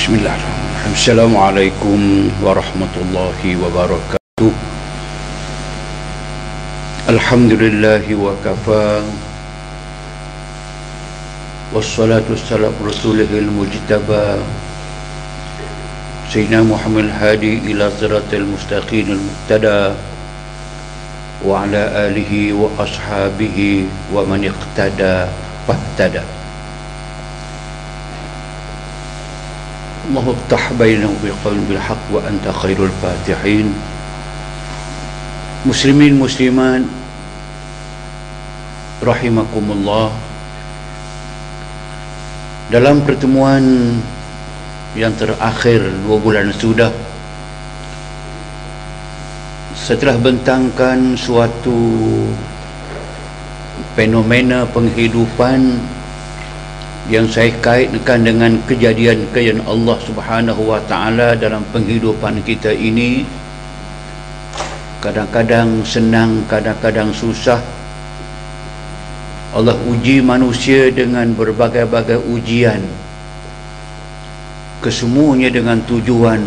Bismillahirrahmanirrahim. Assalamualaikum warahmatullahi wabarakatuh. Alhamdulillahi wa kafa. Wassalatu wassalamu rasulihil mujtaba Sayyidina Muhammad hadi ila siratil mustaqimil muqtada wa ala alihi wa ashabihi wa man iqtada fahtada. Allah iftah bainahu biqaulin bil haqq wa anta khairul fatihin. Muslimin muslimat rahimakumullah. Dalam pertemuan yang terakhir 2 bulan sudah, setelah bentangkan suatu fenomena penghidupan yang saya kaitkan dengan kejadian-kejadian Allah Subhanahu wa taala dalam penghidupan kita ini, kadang-kadang senang, kadang-kadang susah. Allah uji manusia dengan berbagai-bagai ujian, kesemuanya dengan tujuan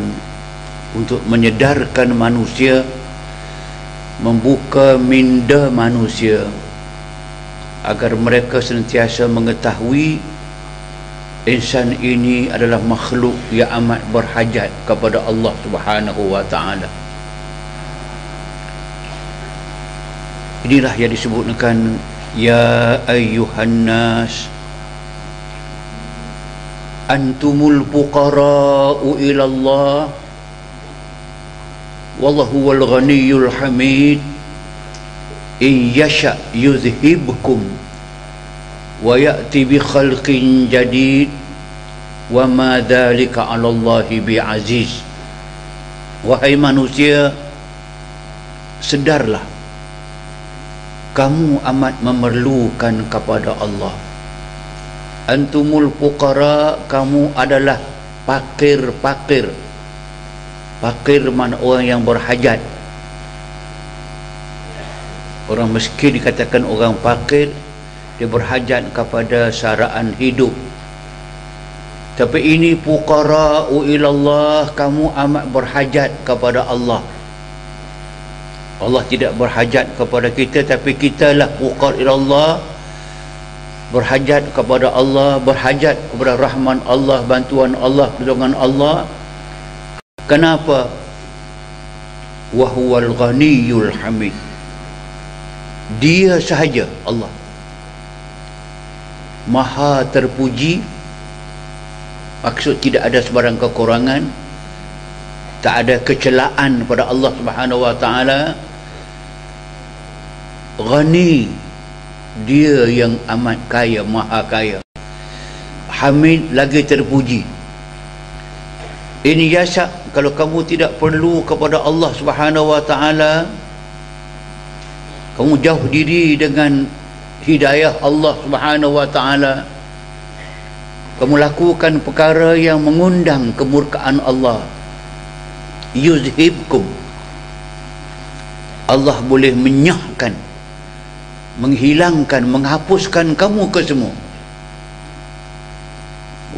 untuk menyedarkan manusia, membuka minda manusia agar mereka sentiasa mengetahui insan ini adalah makhluk yang amat berhajat kepada Allah Subhanahu wa taala. Inilah yang disebutkan ya ayyuhan nas antumul fuqara'u ila Allah wallahu wal ghaniyyul hamid in yasha yuzhibkum wa ya'ti bi khalqin jadid wa ma dzalika 'ala Allahi bi aziz. Wahai manusia, sedarlah, kamu amat memerlukan kepada Allah. Antumul fuqara, kamu adalah fakir-fakir. Fakir mana orang yang berhajat. Orang miskin dikatakan orang fakir, dia berhajat kepada saraan hidup. Tapi ini fuqara'u ilallah, kamu amat berhajat kepada Allah. Allah tidak berhajat kepada kita, tapi kitalah fuqar ilallah, berhajat kepada Allah, berhajat kepada rahman Allah, bantuan Allah, pertolongan Allah. Kenapa? Wa huwal ghaniyyul hamid. Dia sahaja, Allah, maha terpuji. Maksud tidak ada sebarang kekurangan, tak ada kecelaan pada Allah Subhanahu wa taala. Ghani, dia yang amat kaya, maha kaya. Hamid, lagi terpuji. Ini yasa, kalau kamu tidak perlu kepada Allah Subhanahu wa taala, kamu jauh diri dengan hidayah Allah Subhanahu wa taala, kamu lakukan perkara yang mengundang kemurkaan Allah, yuzhibkum, Allah boleh menyahkan, menghilangkan, menghapuskan kamu ke semua.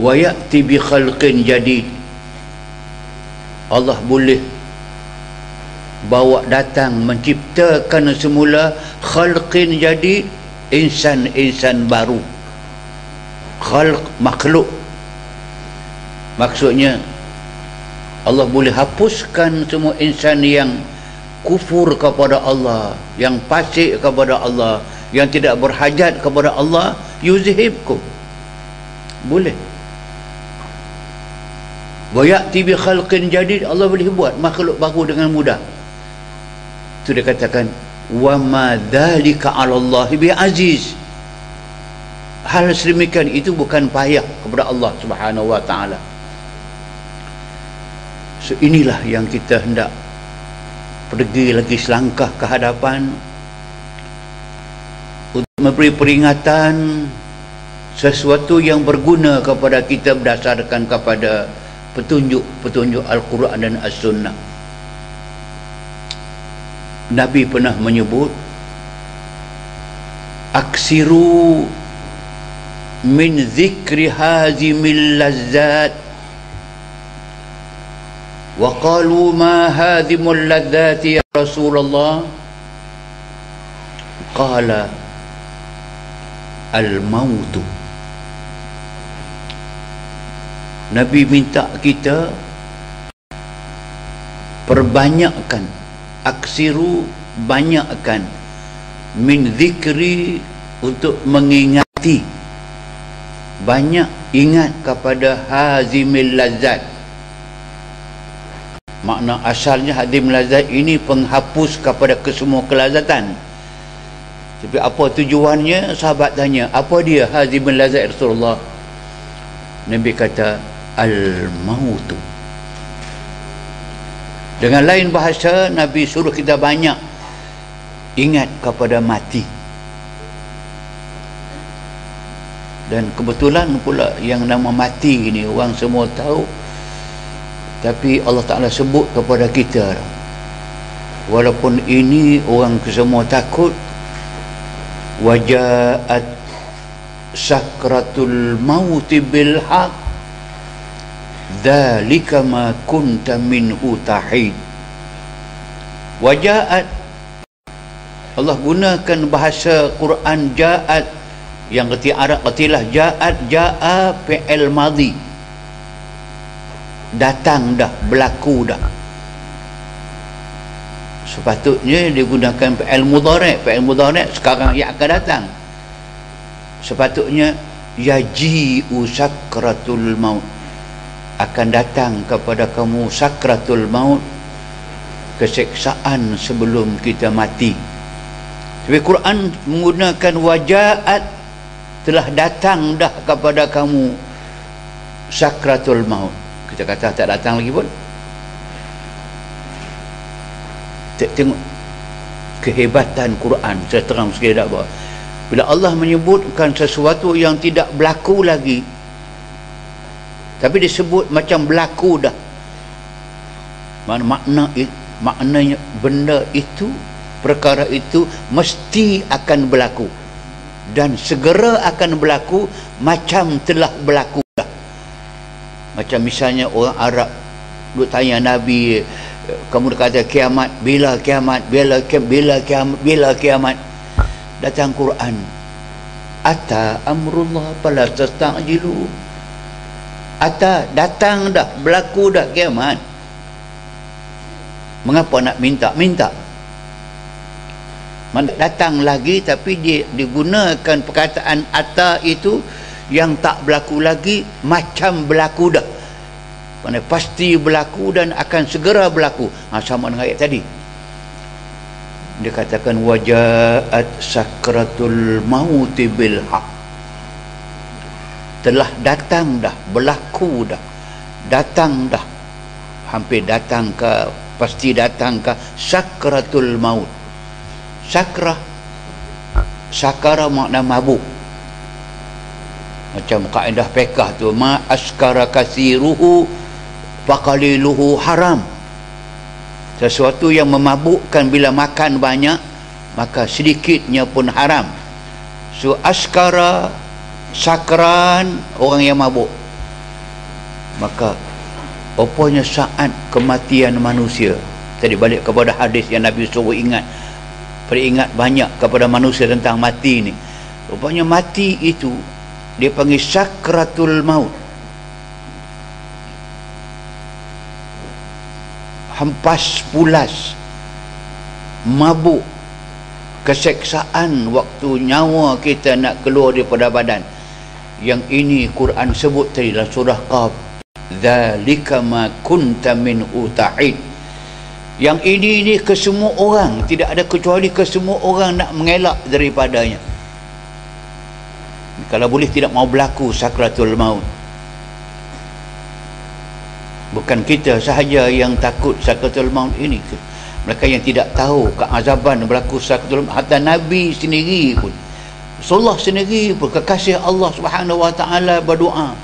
Wa ya'ti bi khalqin jadid, Allah boleh bawa datang, menciptakan semula khalqin jadid, insan-insan baru. Khalq, makhluk. Maksudnya Allah boleh hapuskan semua insan yang kufur kepada Allah, yang fasik kepada Allah, yang tidak berhajat kepada Allah. Yuzhibkum, boleh. Wa ya'ti bi khalqin jadid, Allah boleh buat makhluk baru dengan mudah. Itu dia katakan wa ma dzalika 'ala Allah bi aziz. Hal sedemikian itu bukan payah kepada Allah Subhanahu wa taala. So inilah yang kita hendak pergi lagi selangkah ke hadapan untuk memberi peringatan sesuatu yang berguna kepada kita berdasarkan kepada petunjuk-petunjuk Al-Quran dan As-Sunnah. Nabi pernah menyebut, aksiru min zikri hazimil lazzat Wa qalu ma hadhimul ladzati ya Rasulullah. Qala al-mautu. Nabi minta kita perbanyakkan, aksiru, banyakkan min zikri, untuk mengingati, banyak ingat kepada hazimil lazat. Makna asalnya hazim lazat ini penghapus kepada kesemua kelazatan. Tapi apa tujuannya? Sahabat tanya, apa dia hazimil lazat Rasulullah? Nabi kata al-mautu. Dengan lain bahasa, Nabi suruh kita banyak ingat kepada mati. Dan kebetulan pula yang nama mati ini orang semua tahu, tapi Allah Ta'ala sebut kepada kita, walaupun ini orang semua takut. Wajaat sakratul mauti bil haq, dzalika ma kunta minhu tahid. Wajaat, Allah gunakan bahasa Quran jaat, yang kerti Arab kertilah jaat, ja'a fi'il madhi, datang dah, berlaku dah. Sepatutnya digunakan fi'il mudhari'. Fi'il mudhari' sekarang yang akan datang. Sepatutnya yaji'u sakratul maut, akan datang kepada kamu sakratul maut, keseksaan sebelum kita mati. Tapi Quran menggunakan wajaat, telah datang dah kepada kamu sakratul maut. Kita kata tak datang lagi pun. Tengok kehebatan Quran. Saya terang sikit tak apa. Bila Allah menyebutkan sesuatu yang tidak berlaku lagi, tapi disebut macam berlaku dah, maknanya benda itu, perkara itu mesti akan berlaku, dan segera akan berlaku, macam telah berlaku dah. Macam misalnya orang Arab duk tanya Nabi, kamu kata kiamat, bila kiamat, bila kiamat, bila kiamat. Datang Quran, ata amrullah fala tastajilu. Ata, datang dah, berlaku dah kiamat. Mengapa nak minta? Datang lagi, tapi dia digunakan perkataan ata itu yang tak berlaku lagi, macam berlaku dah. Maksudnya pasti berlaku dan akan segera berlaku. Sama dengan ayat tadi. Dia katakan wajaat sakratul mauti bil haq, telah datang dah, berlaku dah, datang dah, hampir datang ke, pasti datang ke sakratul maut. Sakrah, sakara makna mabuk. Macam kaedah fiqh tu, ma askara kasiruhu faqaliluhu haram. Sesuatu yang memabukkan bila makan banyak, maka sedikitnya pun haram. So askara, sakran, orang yang mabuk. Maka opanya saat kematian manusia. Tadi balik kepada hadis yang Nabi suruh ingat, peringat banyak kepada manusia tentang mati ni. Rupanya mati itu dia panggil sakratul maut. Hempas pulas, mabuk, keseksaan waktu nyawa kita nak keluar daripada badan. Yang ini Quran sebut tadi dalam surah Qaf, dzalika ma kunta minhu ta'id. Yang ini ke semua orang, tidak ada kecuali ke semua orang nak mengelak daripadanya. Kalau boleh tidak mau berlaku sakratul maut. Bukan kita sahaja yang takut sakratul maut ini. Mereka yang tidak tahu keazaban berlaku sakratul maut, hatta Nabi sendiri pun, Rasulullah sendiri pun, kekasih Allah Subhanahu wa taala berdoa,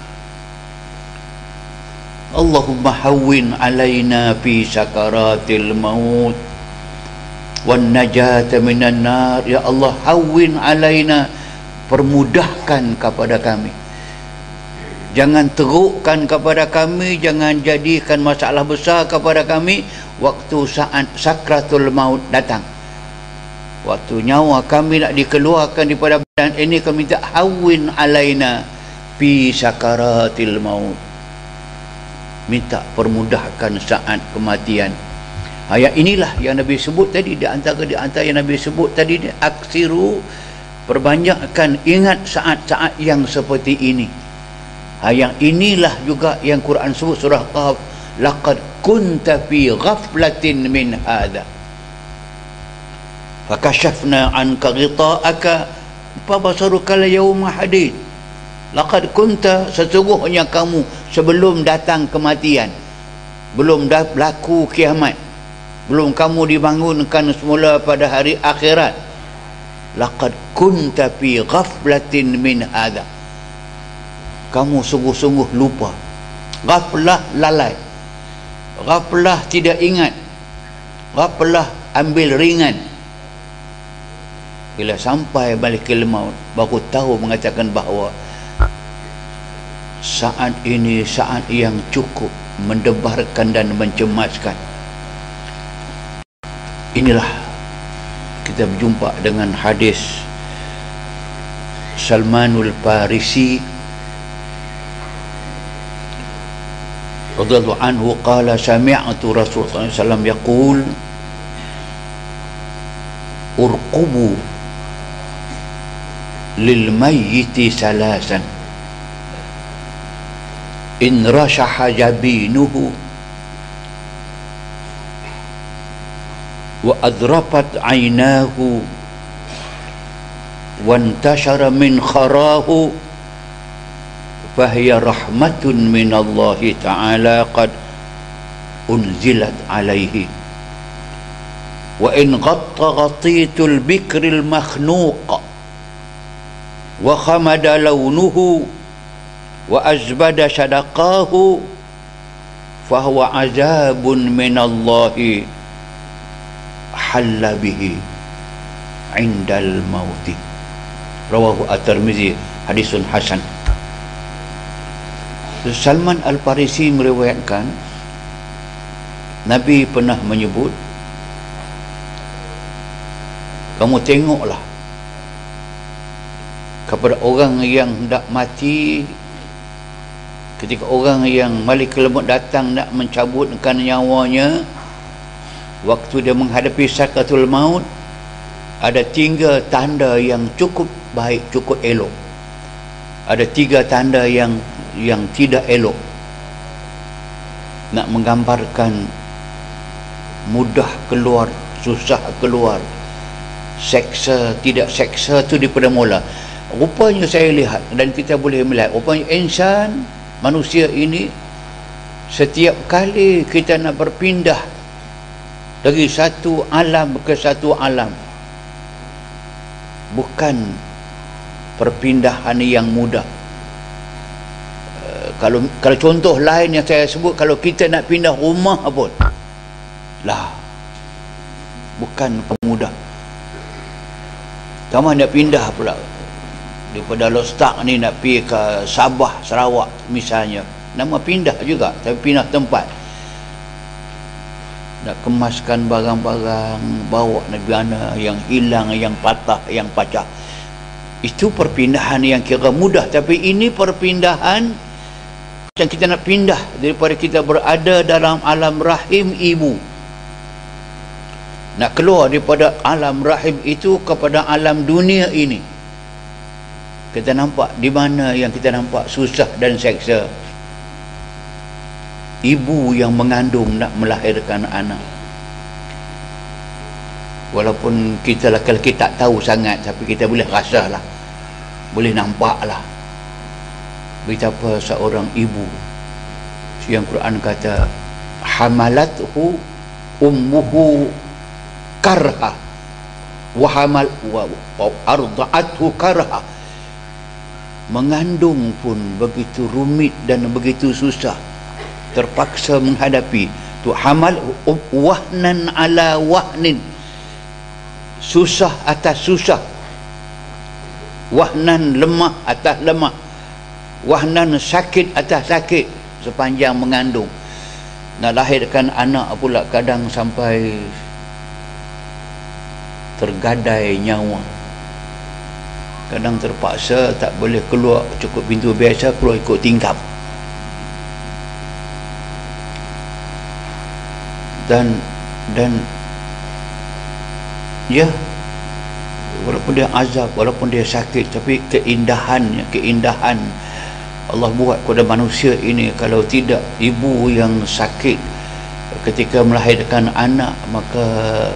Allahumma hawwin alaina fi sakaratil maut wan najata minan nar. Ya Allah, hawwin alaina, permudahkan kepada kami Jangan terukkan kepada kami, jangan jadikan masalah besar kepada kami waktu saat sakratul maut datang. Waktu nyawa kami nak dikeluarkan daripada badan ini, kami minta hawin alaina fi sakaratil maut. Minta permudahkan saat kematian. Ayat inilah yang Nabi sebut tadi, di antara yang Nabi sebut tadi, aksiru, perbanyakkan ingat saat-saat yang seperti ini. Yang inilah juga yang Quran sebut surah Qaf, laqad kunta fi ghaflatin min hadha fakashafna anka ghita'aka fabasaruka al-yawma hadid. Laqad kunta, sesungguhnya kamu sebelum datang kematian, belum berlaku kiamat, belum kamu dibangunkan semula pada hari akhirat, laqad kunta fi ghaflatin min hadha, kamu sungguh-sungguh lupa. Ghaflah lalai, ghaflah tidak ingat, ghaflah ambil ringan. Bila sampai malikul maut baru tahu mengatakan bahawa saat ini saat yang cukup mendebarkan dan mencemaskan. Inilah kita berjumpa dengan hadis Salmanul Farisi radhiyallahu anhu qala sami'tu Rasulullah sallallahu alaihi wasallam yaqul urqubu lil mayyiti salasan in rashaha jabinuhu wa adrafat aynahu wa intashara min kharahu fahiya rahmatun minallahi ta'ala qad unzilat alaihi wa in ghatta ghatitul bikril makhnuq wa khamada launuhu wa azbada sadaqahu fahuwa azabun minallahi halla bihi indal mauti. Rawahu at-Tirmizi, hadisun hasan. Salman Al-Farisi meriwayatkan Nabi pernah menyebut, kamu tengoklah kepada orang yang hendak mati, ketika orang yang malikul maut datang nak mencabutkan nyawanya, waktu dia menghadapi sakratul maut, ada 3 tanda yang cukup baik, cukup elok. Ada 3 tanda yang tidak elok, nak menggambarkan mudah keluar, susah keluar, seksa, tidak seksa tu daripada mula. Rupanya saya lihat dan kita boleh melihat, rupanya insan, manusia ini, setiap kali kita nak berpindah dari satu alam ke satu alam, bukan perpindahan yang mudah. Kalau contoh lain yang saya sebut, kalau kita nak pindah rumah pun lah, bukan pemudah. Kamu nak pindah pula daripada Lostak ni nak pergi ke Sabah, Sarawak misalnya, nama pindah juga, tapi pindah tempat. Nak kemaskan barang-barang, bawa negara yang hilang, yang patah, yang pecah, itu perpindahan yang kira mudah. Tapi ini perpindahan yang kita nak pindah daripada kita berada dalam alam rahim ibu, nak keluar daripada alam rahim itu kepada alam dunia ini. Kita nampak di mana yang kita nampak susah dan seksa. Ibu yang mengandung nak melahirkan anak, walaupun kita lelaki tak tahu sangat, tapi kita boleh rasalah, boleh nampaklah betapa seorang ibu yang Quran kata hamalathu ummuhu karha wa arda'athu karha, mengandung pun begitu rumit dan begitu susah, terpaksa menghadapi tu. Hamal wahnan ala wahnin, susah atas susah, wahnan lemah atas lemah, wahnan, sakit atas sakit sepanjang mengandung. Nak lahirkan anak pula kadang sampai tergadai nyawa, kadang terpaksa tak boleh keluar cukup pintu biasa, keluar ikut tingkap. Dan ya, walaupun dia azab, walaupun dia sakit, tapi keindahan Allah buat kepada manusia ini. Kalau tidak ibu yang sakit ketika melahirkan anak, maka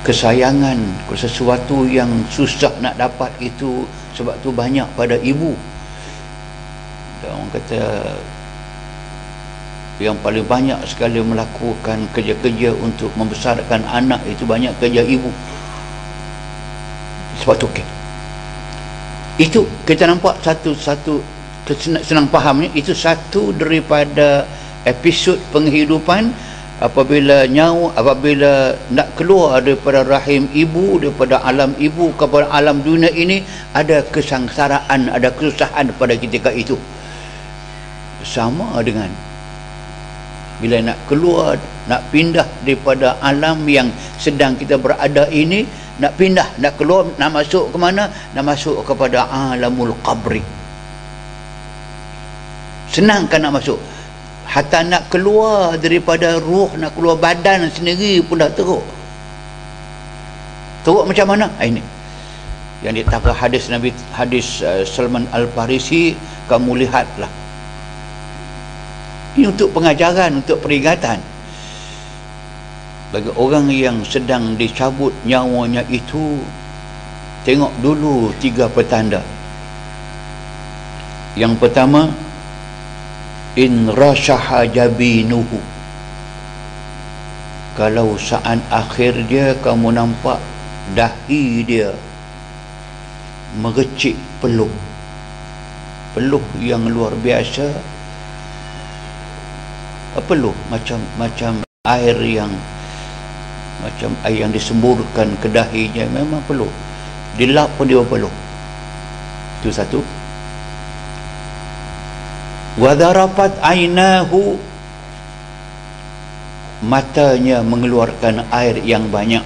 kesayangan, sesuatu yang susah nak dapat itu, sebab tu banyak pada ibu. Dan orang kata yang paling banyak sekali melakukan kerja-kerja untuk membesarkan anak itu banyak kerja ibu. Sebab tu itu kita nampak satu senang fahamnya, itu satu daripada episod penghidupan. Apabila nak keluar daripada rahim ibu, daripada alam ibu kepada alam dunia ini, ada kesengsaraan, ada kesusahan pada ketika itu. Sama dengan bila nak keluar, nak pindah daripada alam yang sedang kita berada ini, nak pindah, nak keluar, nak masuk ke mana? Nak masuk kepada alamul qabri. Senang kan nak masuk? Hatta nak keluar daripada ruh, nak keluar badan sendiri pun dah teruk. Teruk macam mana? Ini yang ditafsir hadis Nabi, hadis Salman Al-Farisi, kamu lihatlah. Ini untuk pengajaran, untuk peringatan bagi orang yang sedang dicabut nyawanya itu. Tengok dulu 3 petanda. Yang pertama, in rasyaha jabinuhu, kalau saat akhir dia kamu nampak dahi dia merecik peluh yang luar biasa. Peluh macam air yang disemburkan ke dahinya, memang peluh, dilap pun dia peluh. Itu satu. Wadharafat ainahu, matanya mengeluarkan air yang banyak,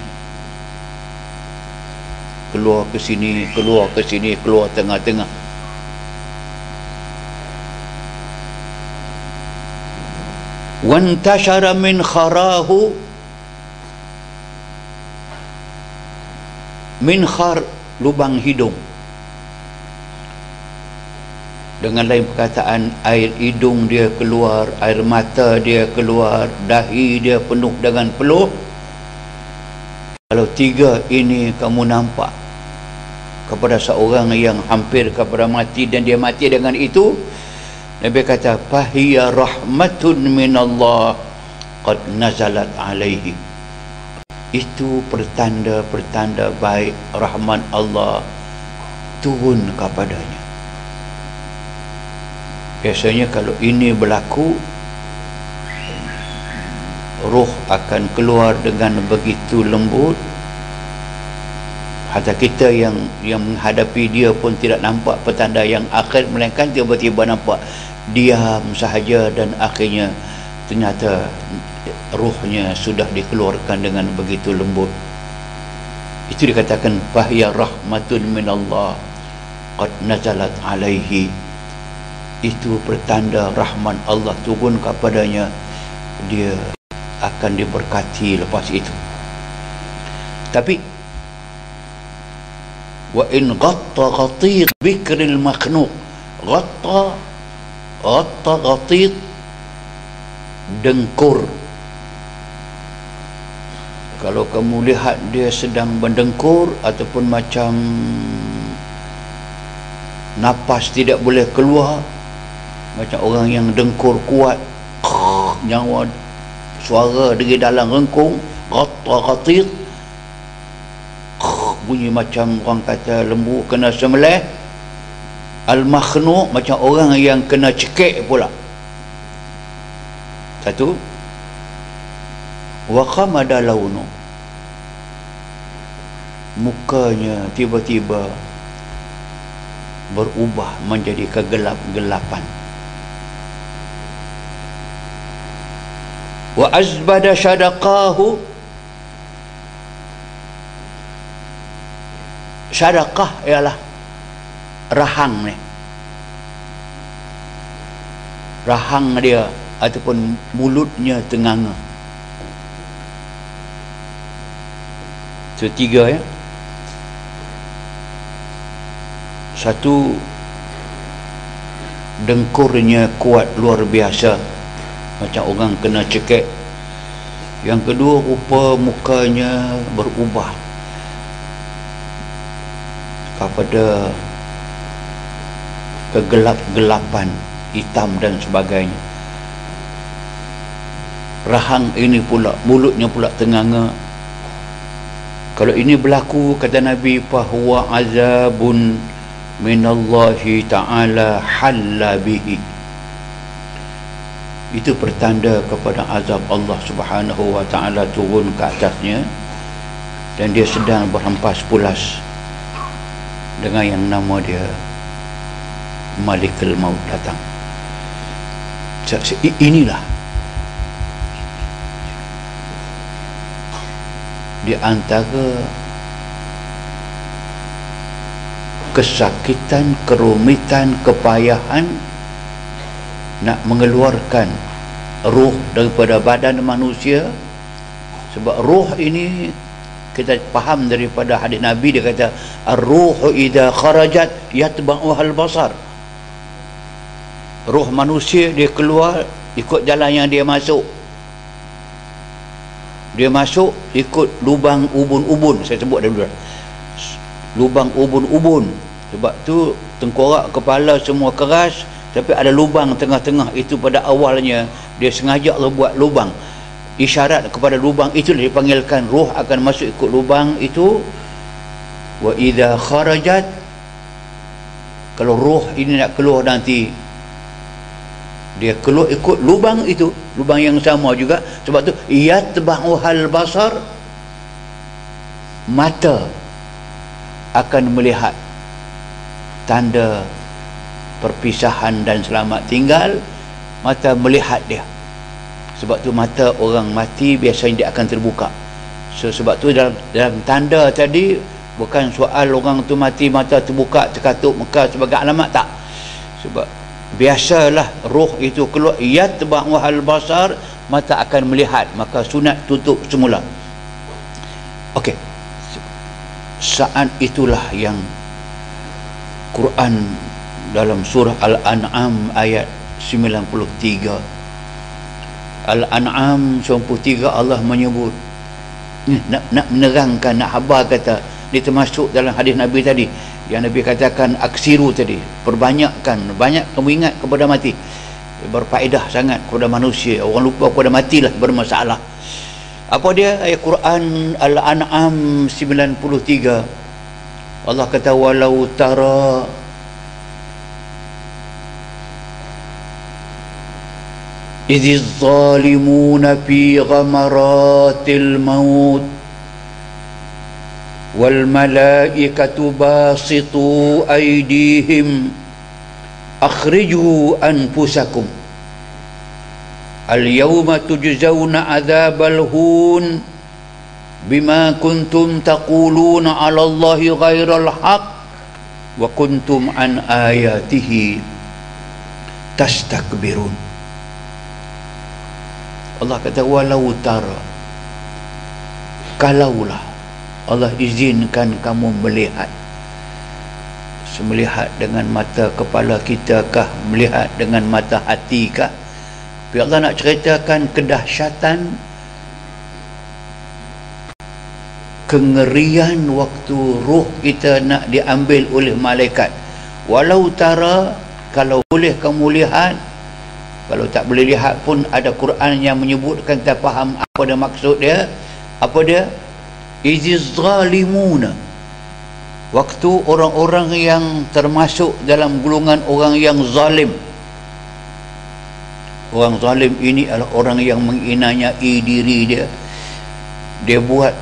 keluar ke sini, keluar tengah-tengah. Wantashara min kharahu, min khar, lubang hidung. Dengan lain perkataan, air hidung dia keluar, air mata dia keluar, dahi dia penuh dengan peluh. Kalau 3 ini kamu nampak kepada seorang yang hampir kepada mati dan dia mati dengan itu, Nabi kata fahiya rahmatun minallah qad nazalat alaihi. Itu pertanda baik, rahmat Allah turun kepadanya. Biasanya kalau ini berlaku, roh akan keluar dengan begitu lembut, hatta kita yang menghadapi dia pun tidak nampak petanda yang akhir, melainkan tiba-tiba nampak diam sahaja dan akhirnya ternyata ruhnya sudah dikeluarkan dengan begitu lembut. Itu dikatakan fahiya rahmatun minallah qad nazalat alaihi. Itu pertanda rahmat Allah turun kepadanya, dia akan diberkati lepas itu. Tapi wa in ghatta ghatit bikril makhnuq, ghatta ghatit, dengkur. Kalau kamu lihat dia sedang mendengkur ataupun macam napas tidak boleh keluar, macam orang yang dengkur kuat, nyawa suara dari dalam rengkung, ghatit, bunyi macam orang kata lembu kena sembelih. Al-makhnuq, macam orang yang kena cekik pula. Satu. Wa qamada launu, mukanya tiba-tiba berubah menjadi kegelap-gelapan. Wa azbada syadaqahu, syadaqah ialah rahang ni, rahang dia ataupun mulutnya tenganga. Tiga ya. Satu, dengkurnya kuat luar biasa, macam orang kena cekik. Yang kedua, rupa mukanya berubah kepada kegelap-gelapan, hitam dan sebagainya. Rahang ini pula, mulutnya pula tenganga. Kalau ini berlaku, kata Nabi, fahuwa azabun minallahi ta'ala halla bihi, itu pertanda kepada azab Allah subhanahu wa ta'ala turun ke atasnya, dan dia sedang berhempas pulas dengan yang nama dia Malikul Maut datang. Inilah di antara kesakitan, kerumitan, kepayahan nak mengeluarkan ruh daripada badan manusia. Sebab ruh ini kita faham daripada hadis Nabi, dia kata ar-ruhu idza kharajat yatba'uhal basar. Ruh manusia dia keluar ikut jalan yang dia masuk. Dia masuk ikut lubang ubun-ubun. Saya sebut dulu, lubang ubun-ubun. Sebab tu tengkorak, kepala semua keras, tapi ada lubang tengah-tengah. Itu pada awalnya dia sengaja buat lubang, isyarat kepada lubang itu dipanggilkan ruh akan masuk ikut lubang itu. Wa idza kharajat, kalau ruh ini nak keluar nanti, dia keluar ikut lubang itu, lubang yang sama juga. Sebab tu yatba'uhal basar, mata akan melihat tanda perpisahan dan selamat tinggal. Mata melihat dia. Sebab tu mata orang mati biasanya dia akan terbuka. So, sebab tu dalam tanda tadi bukan soal orang tu mati mata terbuka, terkatuk muka sebagai alamat, tak. Sebab biasalah roh itu keluar, yatba'uhal basar, mata akan melihat, maka sunat tutup semula. Okey, saat itulah yang Quran dalam surah Al-An'am ayat 93, Al-An'am 93, Allah menyebut nak menerangkan, nak khabar, kata dia termasuk dalam hadis Nabi tadi yang Nabi katakan aksiru tadi, perbanyakkan, banyak kamu ingat kepada mati, berfaedah sangat kepada manusia. Orang lupa kepada matilah bermasalah. Apa dia? Ayat Quran Al-An'am 93, Allah kata walau tara idz zalimuna fi ghamaratil maut wal malaikatu basitu aydihim akhriju anfusakum al yawma tujzauna adzabal hun bima kuntum taquluna 'ala Allahi ghairal haqq wa kuntum an ayatihi tastakbirun. Allah kata walau tara, kalaulah Allah izinkan kamu melihat, melihat dengan mata kepala kita kah, melihat dengan mata hati kah. Tapi Allah nak ceritakan kedahsyatan, kengerian waktu ruh kita nak diambil oleh malaikat. Walau tara, kalau boleh kamu lihat. Kalau tak boleh lihat pun ada Quran yang menyebutkan, kita faham apa dia maksud dia. Apa dia? Iziz zalimuna, waktu orang-orang yang termasuk dalam golongan orang yang zalim. Orang zalim ini adalah orang yang menginayai diri dia. Dia buat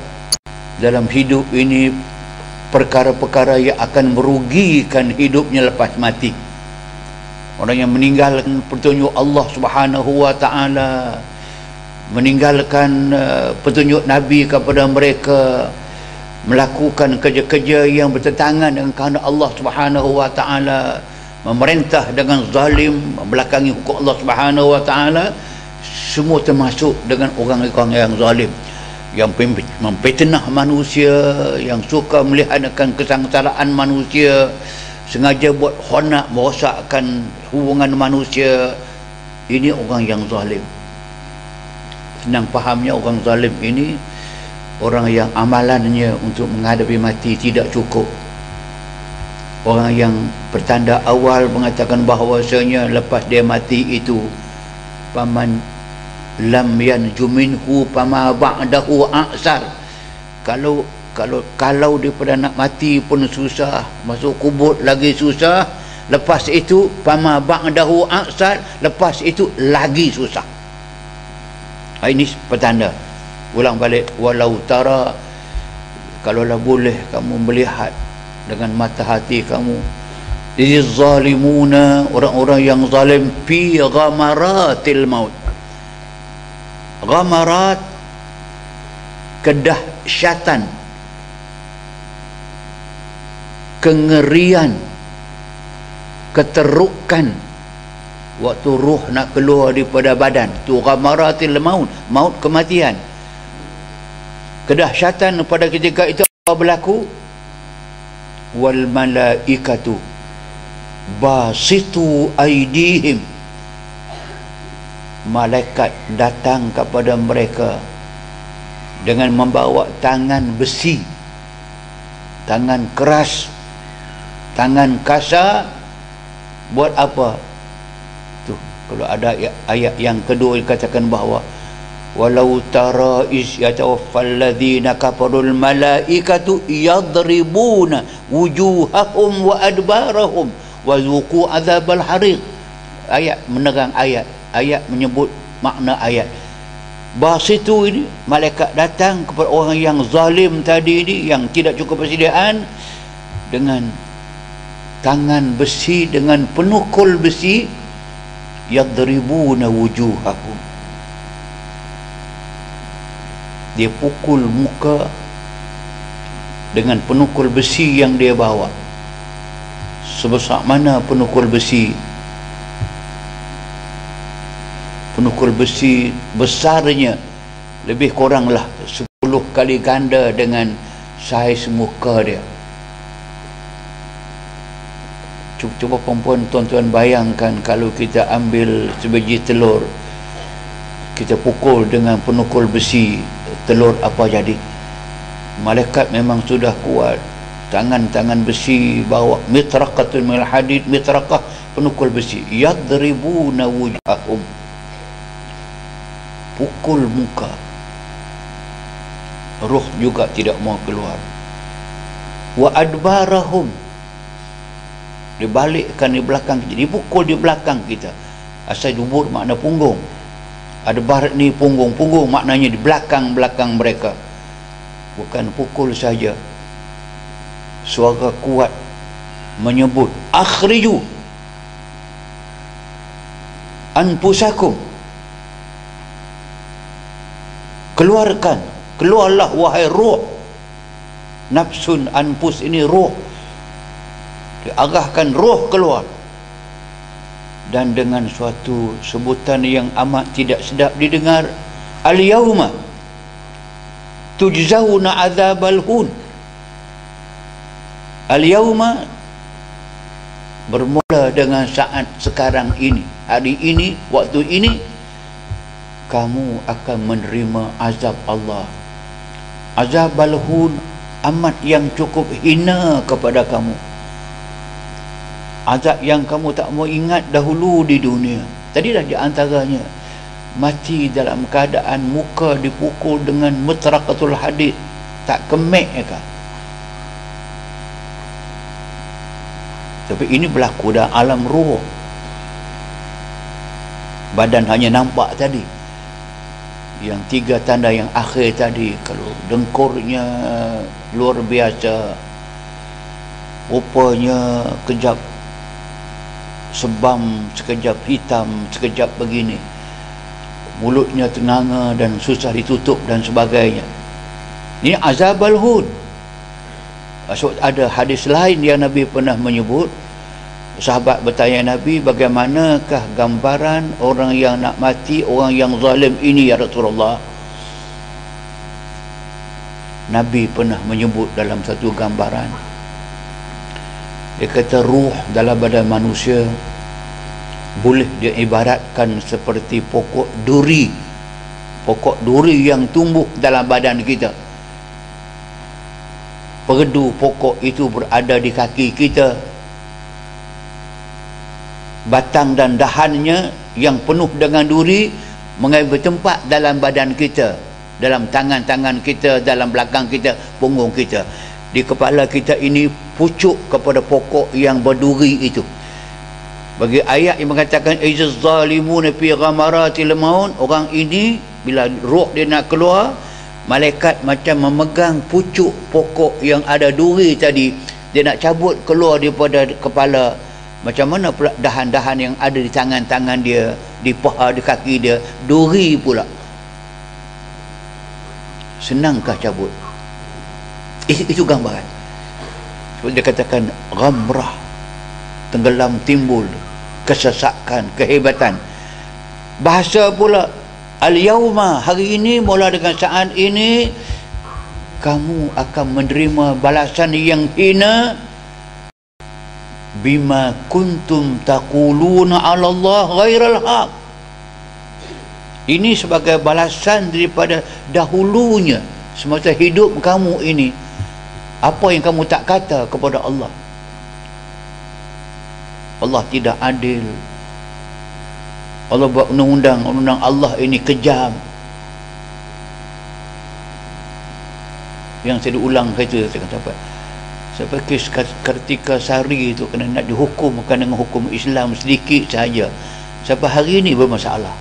dalam hidup ini perkara-perkara yang akan merugikan hidupnya lepas mati. Orang yang meninggalkan petunjuk Allah Subhanahu wa taala, meninggalkan petunjuk Nabi kepada mereka, melakukan kerja-kerja yang bertentangan dengan kehendak Allah Subhanahu wa taala, memerintah dengan zalim, membelakangi hukum Allah Subhanahu wa taala, semua termasuk dengan orang-orang yang zalim, yang memfitnah manusia, yang suka melihatkan kesengsaraan manusia, sengaja buat khonak, merosakkan hubungan manusia. Ini orang yang zalim. Senang fahamnya, orang zalim ini orang yang amalannya untuk menghadapi mati tidak cukup. Orang yang pertanda awal mengatakan bahawasanya lepas dia mati itu, paman lam yanju minhu fama ba'dahu a'sar. Kalau daripada nak mati pun susah, masuk kubur lagi susah, lepas itu fama ba'dahu a'sar, lepas itu lagi susah. Ini petanda. Ulang balik, walau tara, kalaulah boleh kamu melihat dengan mata hati kamu, zalimuna, orang-orang yang zalim, fi ghamaratil maut. Ghamarat, kedahsyatan, kengerian, keterukan waktu ruh nak keluar daripada badan, tu ghamaratil maut, maut kematian. Kedahsyatan pada ketika itu apa berlaku? Wal malaikatu basitu aidihim, malaikat datang kepada mereka dengan membawa tangan besi, tangan keras, tangan kasar. Buat apa? Tu kalau ada ayat yang kedua dikatakan bahawa walau tara iz yatawaffal ladzina kafarul malaikatu yadribuna wujuhahum wa adbarahum wa zuqu adzabal hariq. Ayat menerang ayat, ayat menyebut makna ayat. Basitu ini, malaikat datang kepada orang yang zalim tadi ini, yang tidak cukup persediaan, dengan tangan besi, dengan penukul besi, yadribuna wujuhahum, dia pukul muka dengan penukul besi yang dia bawa. Sebesar mana penukul besi? Penukul besi besarnya lebih kuranglah 10 kali ganda dengan saiz muka dia. Cuba perempuan, tuan-tuan bayangkan kalau kita ambil sebiji telur, kita pukul dengan penukul besi, telur apa jadi? Malaikat memang sudah kuat, tangan-tangan besi, bawa mitraqatun minal hadid, mitraqah penukul besi, yadribuna wujahum, pukul muka. Ruh juga tidak mau keluar. Wa adbarahum, dibalikkan di belakang kita, dipukul di belakang kita. Asal dubur makna punggung, adbar ni punggung, punggung maknanya di belakang-belakang mereka. Bukan pukul saja, suara kuat menyebut akhriju anfusakum, keluarkan, keluarlah wahai ruh. Nafsun, anfus ini ruh, diarahkan ruh keluar, dan dengan suatu sebutan yang amat tidak sedap didengar, al-yauma tujzauna adzabal hun. Al-yauma bermula dengan saat sekarang ini, hari ini, waktu ini, kamu akan menerima azab Allah. Azabal hun, amat yang cukup hina kepada kamu, azab yang kamu tak mau ingat dahulu di dunia. Tadi dah di antaranya mati dalam keadaan muka dipukul dengan mutraqatul hadid, tak kemek ke? Tapi ini berlaku dalam alam ruh. Badan hanya nampak tadi, yang 3 tanda yang akhir tadi, kalau dengkurnya luar biasa, rupanya kejap sebam, sekejap hitam, sekejap begini, mulutnya tenganga dan susah ditutup dan sebagainya. Ini azab al-hun. Maksud ada hadis lain yang Nabi pernah menyebut, sahabat bertanya Nabi, bagaimanakah gambaran orang yang nak mati, orang yang zalim ini ya Rasulullah? Nabi pernah menyebut dalam satu gambaran, dia kata ruh dalam badan manusia boleh diibaratkan seperti pokok duri, pokok duri yang tumbuh dalam badan kita. Perdu pokok itu berada di kaki kita, batang dan dahannya yang penuh dengan duri mengambil tempat dalam badan kita, dalam tangan-tangan kita, dalam belakang kita, punggung kita. Di kepala kita ini pucuk kepada pokok yang berduri itu. Bagi ayat yang mengatakan izz zalimuna fi ghamaratil maut, orang ini bila roh dia nak keluar, malaikat macam memegang pucuk pokok yang ada duri tadi, dia nak cabut keluar daripada kepala. Macam mana pula dahan-dahan yang ada di tangan-tangan dia, di paha, di kaki dia, duri pula. Senangkah cabut? Itu gambaran. Sebab dia katakan ghamrah, tenggelam, timbul kesesakan, kehebatan. Bahasa pula al-yauma, hari ini, mula dengan saat ini kamu akan menerima balasan yang hina bima kuntum taquluna 'ala Allah ghairal haq. Ini sebagai balasan daripada dahulunya semasa hidup kamu ini, apa yang kamu tak kata kepada Allah. Allah tidak adil, Allah buat undang-undang, undang Allah ini kejam. Yang saya diulang kata, saya kata apa, sampai kes Kartika Sari itu kena nak dihukumkan dengan hukum Islam sedikit sahaja, sampai hari ini bermasalah.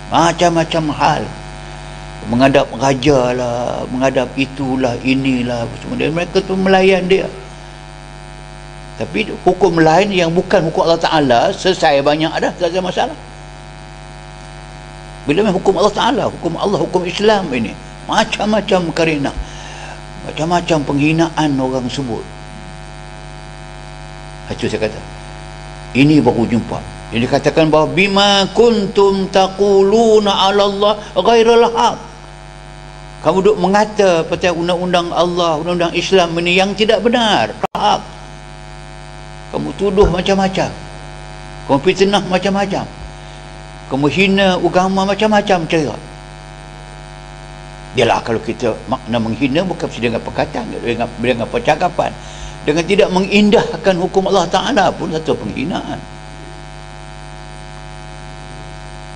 Macam-macam hal, menghadap raja lah, menghadap itulah, inilah, semua dia, mereka tu melayan dia. Tapi hukum lain yang bukan hukum Allah Ta'ala selesai banyak dah, tak ada masalah. Bila main hukum Allah Ta'ala, hukum Allah, hukum Islam ini, macam-macam karina, macam-macam penghinaan orang sebut. Itu saya kata, ini baru jumpa. Yang dikatakan bahawa bima kuntum taquluna 'ala Allah ghairal haq. Kamu duk mengata pasal undang-undang Allah, undang-undang Islam ini yang tidak benar, hak. Kamu tuduh macam-macam, kamu fitnah macam-macam, kamu hina agama macam-macam cara. Yalah, kalau kita makna menghina bukan mesti dengan perkataan, dengan percakapan, dengan tidak mengindahkan hukum Allah Ta'ala pun satu penghinaan.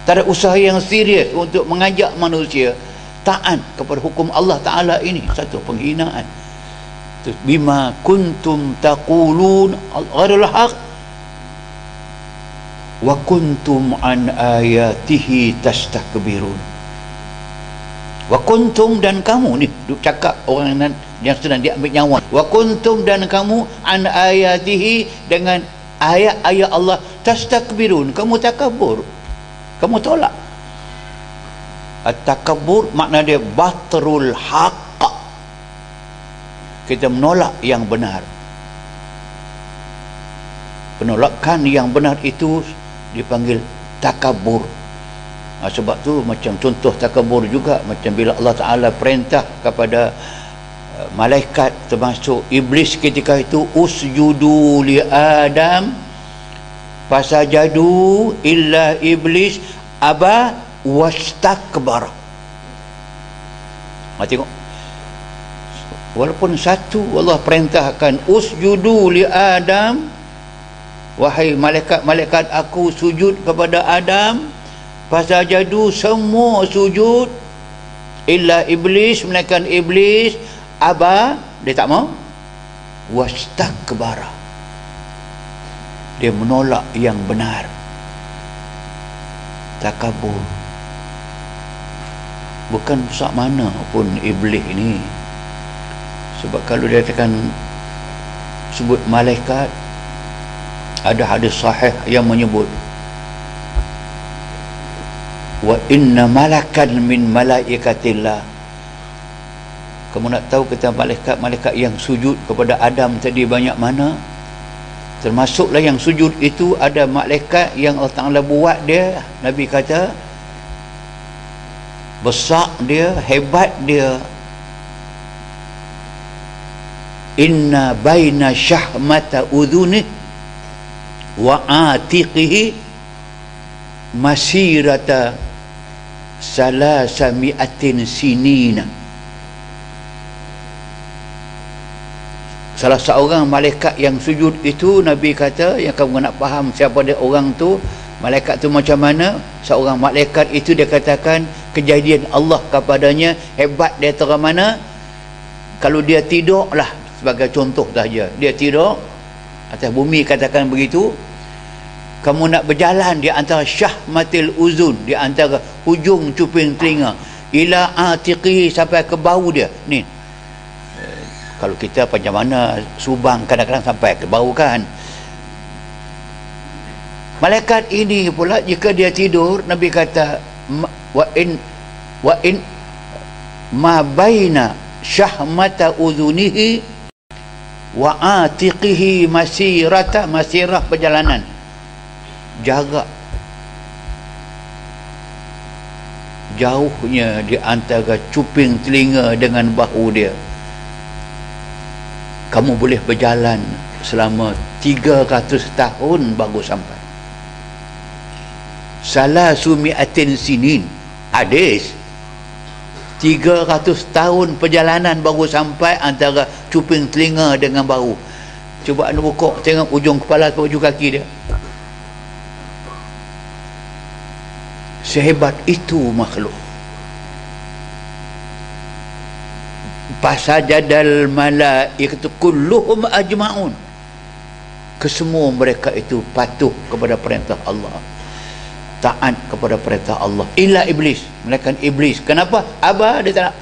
Tak ada usaha yang serius untuk mengajak manusia taat kepada hukum Allah Ta'ala ini, satu penghinaan. Bima kuntum taqulun ghairal haq wa kuntum an ayatihi tastakbirun. Wa kuntum, dan kamu ni duk cakap orang yang sedang diambil nyawa. Wa kuntum, dan kamu an ayatihi, dengan ayat-ayat Allah, tastakbirun, kamu takabur, kamu tolak. At-takabbur makna dia batrul haq, kita menolak yang benar. Penolakan yang benar itu dipanggil takabur. Sebab tu macam contoh takabur juga, macam bila Allah Ta'ala perintah kepada malaikat termasuk iblis ketika itu, usjudu li Adam fasajadu illa iblis aba wastakbara. Tengok, walaupun satu Allah perintahkan usjudu li Adam, wahai malaikat-malaikat aku sujud kepada Adam, fasajadu, semua sujud, illa iblis, melainkan iblis, aba, dia tak mau, wastakbara, dia menolak yang benar, takabur. Bukan besar mana pun iblis ini. Sebab kalau dia katakan sebut malaikat, ada hadis sahih yang menyebut wa inna malakan min malaikatillah. Kamu nak tahu kata malaikat yang sujud kepada Adam tadi banyak mana? Termasuklah yang sujud itu ada malaikat yang Allah Ta'ala buat dia, Nabi kata besar dia, hebat dia. Inna baina syahmata udhunih wa atiqihi masirata salasami'atin sinina. Salah seorang malaikat yang sujud itu, Nabi kata, yang kamu nak faham siapa dia orang tu, malaikat tu macam mana, seorang malaikat itu dia katakan kejadian Allah kepadanya hebat dia terang mana. Kalau dia tidur lah, sebagai contoh saja, dia tidur atas bumi katakan begitu, kamu nak berjalan di antara syahmatil uzun, di antara hujung cuping telinga ila atiqi sampai ke bau dia ni. Kalau kita macam mana Subang kadang-kadang sampai ke bau kan. Malaikat ini pula jika dia tidur, Nabi kata wa in ma baina syahmata udhunihi wa atiqihi masirah perjalanan, jarak jauhnya di antara cuping telinga dengan bahu dia, kamu boleh berjalan selama 300 tahun baru sampai. Salasumi'atin sinin, hadis 300 tahun perjalanan baru sampai antara cuping telinga dengan bahu. Cuba anda buka tengok ujung kepala atau ujung kaki dia. Sehebat itu makhluk. Fasajadal malaikatu kulluhum ajma'un. Kesemua mereka itu patuh kepada perintah Allah, taat kepada perintah Allah, illa iblis, melainkan iblis. Kenapa? Aba, dia tak nak.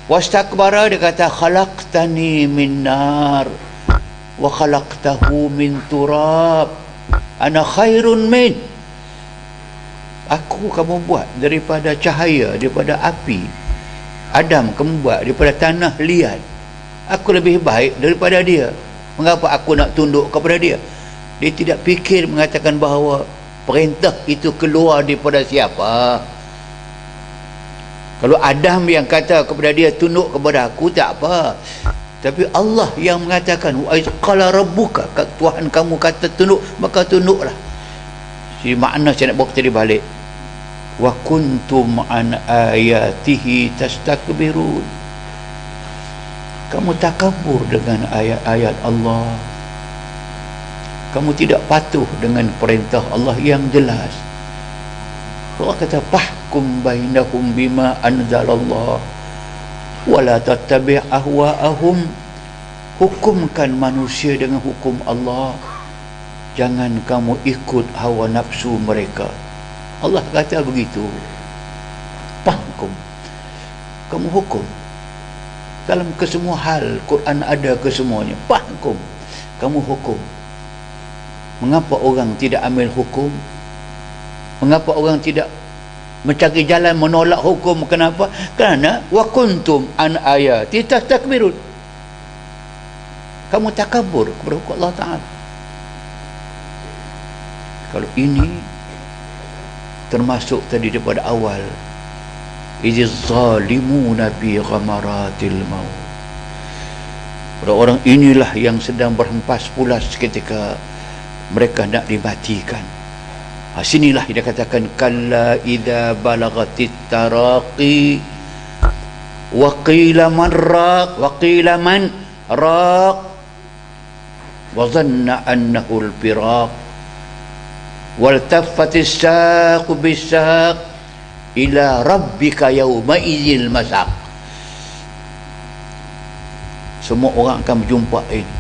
Wastakbara, dia kata khalaqtani min nar wa khalaqtahu min turab ana khairun min. Aku kamu buat daripada cahaya, daripada api. Adam kamu buat daripada tanah liat. Aku lebih baik daripada dia. Mengapa aku nak tunduk kepada dia? Dia tidak fikir mengatakan bahawa perintah itu keluar daripada siapa. Kalau Adam yang kata kepada dia tunduk kepada aku, tak apa. Tapi Allah yang mengatakan wa qala rabbuka, Tuhan kamu kata tunduk, maka tunduklah. Jadi makna saya nak bawa tadi balik, wa kuntum an ayatihi tastakbirun. Kamu takabur dengan ayat-ayat Allah, kamu tidak patuh dengan perintah Allah yang jelas. Allah kata fahkum bainahum bima anzalallah wa la tattabi' ahwa'ahum. Hukumkan manusia dengan hukum Allah, jangan kamu ikut hawa nafsu mereka. Allah kata begitu. Fahkum, kamu hukum dalam kesemua hal. Quran ada kesemuanya. Fahkum, kamu hukum. Mengapa orang tidak ambil hukum? Mengapa orang tidak mencari jalan menolak hukum? Kenapa? Kerana wa kuntum an ayati tastakbirun. Kamu takabur kepada hukum Allah Ta'ala. Kalau ini termasuk tadi daripada awal, iziz zalimuna bi ghamaratil maut. Orang-orang inilah yang sedang berhempas pulas ketika mereka nak dimatikan. Sinilah dia katakan kalla idza balagatit taraqi wa qila man raq wa qila man raq wa dhanna annahu al-firaq waltaffatis saqu bis-saq ila rabbika yawma idzil masaq. Semua orang akan berjumpa ini.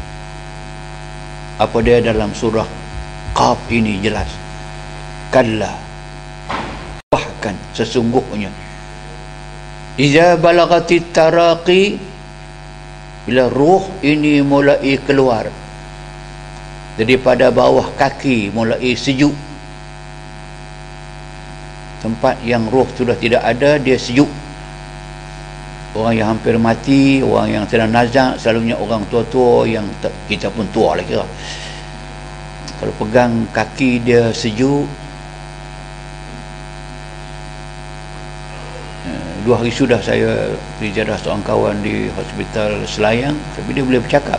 Apa dia dalam surah Qaf ini jelas. Kalla, bahkan sesungguhnya, iza balagatit taraqi, bila ruh ini mulai keluar, daripada bawah kaki mulai sejuk. Tempat yang roh sudah tidak ada, dia sejuk. Orang yang hampir mati, orang yang sedang nazak, selalunya orang tua-tua yang kita pun tua lah kira. Kalau pegang kaki dia sejuk. 2 hari sudah saya ziarah seorang kawan di hospital Selayang, tapi dia boleh bercakap.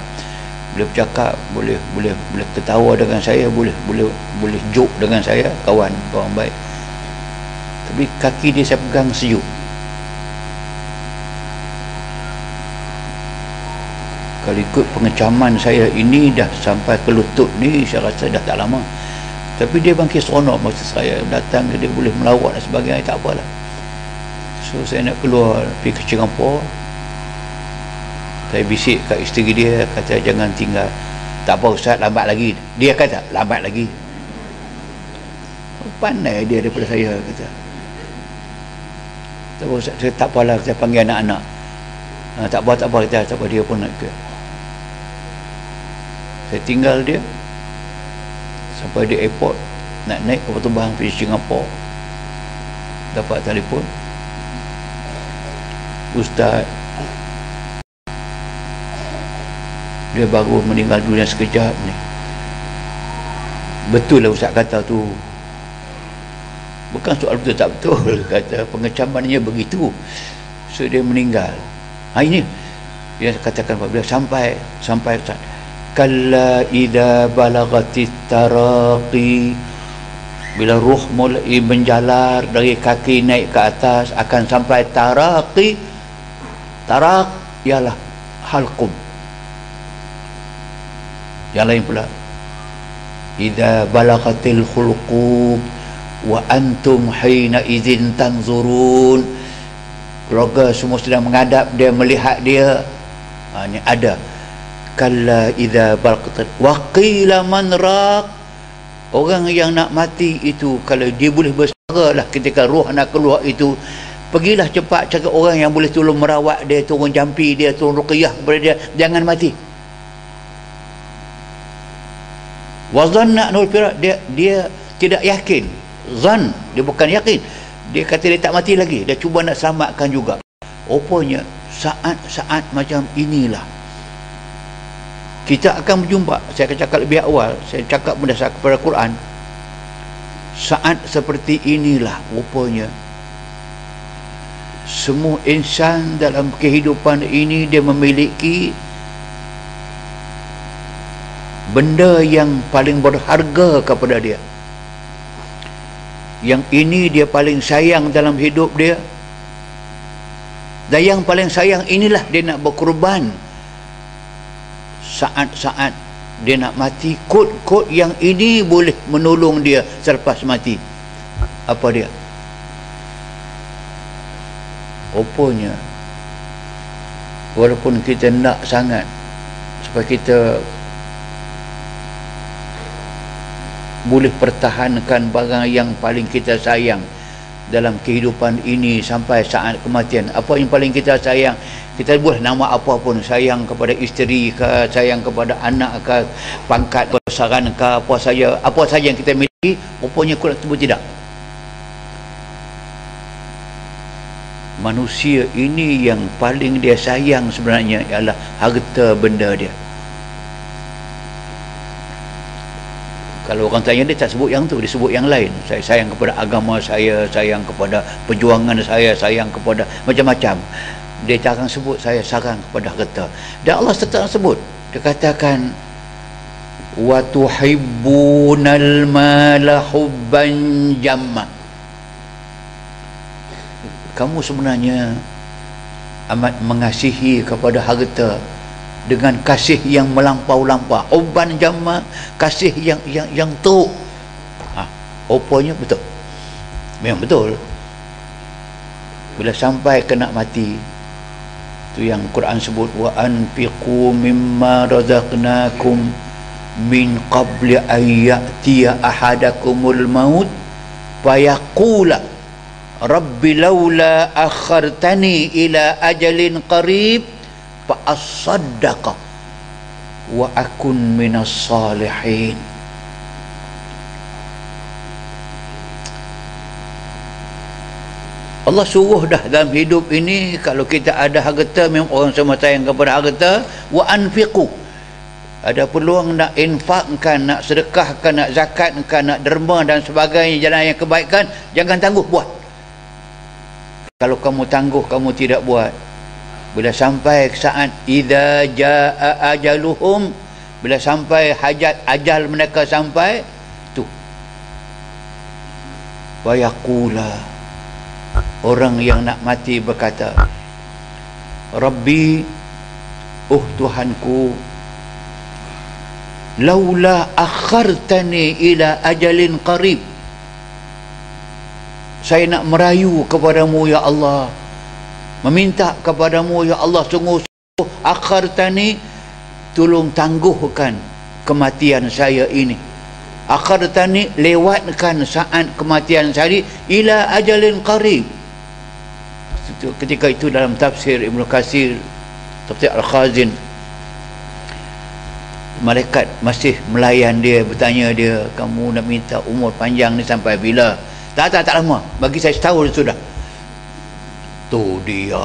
Boleh ketawa dengan saya, boleh joke dengan saya, kawan baik. Tapi kaki dia saya pegang sejuk. Kalau ikut pengecaman saya ini dah sampai ke lutut ni, saya rasa dah tak lama. Tapi dia bangkit seronok masa saya datang, dia boleh melawat dan sebagainya, tak apalah. So saya nak keluar pergi ke Singapura. Saya bisik kat isteri dia, kata jangan tinggal. Tak apa Ustaz, lambat lagi. Dia kata lambat lagi. Pandai dia daripada saya, kata. Tak apa Ustaz, saya tak apalah, saya panggil anak-anak. Tak apa, kata, tak apa, dia pun nak ke. Saya tinggal dia sampai di airport, nak naik kapal terbang pergi Singapura. Dapat telefon, Ustaz, dia baru meninggal dunia sekejap ni. Betul lah Ustaz kata tu. Bukan soal betul tak betul, kata pengecamannya begitu. So dia meninggal. Ini dia katakan apabila sampai Ustaz, kalla idza balagatit taraqi, bila ruh mulai menjalar dari kaki naik ke atas akan sampai taraqi. Taraq ialah halqum. Yang lain pula, idza balagatil khulqum wa antum hina idzin tanzurun. Keluarga semua sedang menghadap dia, melihat dia. Ini ada kalla idza balaqat wa qila man raq. Orang yang nak mati itu, kalau dia boleh bersuara lah ketika roh nak keluar itu, pergilah cepat cari orang yang boleh tolong merawat dia, turun jampi dia, turun ruqyah kepada dia, jangan mati. Wa dhanna anul firak, dia tidak yakin. Zan, dia bukan yakin. Dia kata dia tak mati lagi, dia cuba nak selamatkan juga. Rupanya saat-saat macam inilah kita akan berjumpa. Saya akan cakap lebih awal, saya cakap berdasar kepada Quran. Saat seperti inilah rupanya semua insan dalam kehidupan ini dia memiliki benda yang paling berharga kepada dia. Yang ini dia paling sayang dalam hidup dia, dan yang paling sayang inilah dia nak berkorban saat-saat dia nak mati. Kod yang ini boleh menolong dia selepas mati. Apa dia? Rupanya walaupun kita nak sangat supaya kita boleh pertahankan barang yang paling kita sayang dalam kehidupan ini sampai saat kematian. Apa yang paling kita sayang? Kita boleh nama apa pun, sayang kepada isteri ke, sayang kepada anak ke, pangkat besaran ke, apa saja yang kita miliki. Rupanya Quran sebut tidak. Manusia ini yang paling dia sayang sebenarnya ialah harta benda dia. Kalau orang tanya dia tak sebut yang tu, dia sebut yang lain. Saya sayang kepada agama saya, sayang kepada perjuangan saya, sayang kepada macam-macam. Dia jarang sebut saya sayang kepada harta. Dan Allah tetap sebut. Dia katakan wa tuhibbunal mala hubban jamma. Kamu sebenarnya amat mengasihi kepada harta dengan kasih yang melampau-lampau. Hubban jamma, kasih yang teruk. Rupanya betul. Memang betul. Bila sampai kena mati, itu yang Quran sebut wa anfiqu mimma razaqnakum min qabli an ya'tiya ahadakumul maut fayaqula rabbi laula akhartani ila ajalin qarib fa asaddaqa wa akun minas salihin. Allah suruh dah dalam hidup ini, kalau kita ada harta, memang orang semua sayang kepada harta. Wa anfiqu, ada peluang nak infakkan, nak sedekahkan, nak zakatkan, nak derma dan sebagainya, jalan yang kebaikan, jangan tangguh buat. Kalau kamu tangguh, kamu tidak buat, bila sampai saat idza jaa ajaluhum, bila sampai hajat ajal mereka sampai tu, wa yaqula, orang yang nak mati berkata, Rabbi, oh Tuhanku, laula akhartani ila ajalin qarib, saya nak merayu kepadamu ya Allah, meminta kepadamu ya Allah, sungguh-sungguh akhartani, tolong tangguhkan kematian saya ini. Akhartani, lewatkan saat kematian saya ila ajalin qarib. Ketika itu dalam tafsir Ibnu Katsir, tafsir Al-Khazin, malaikat masih melayan dia, bertanya dia, kamu nak minta umur panjang ni sampai bila? Tak lama, bagi saya setahun sudah. Tu dia,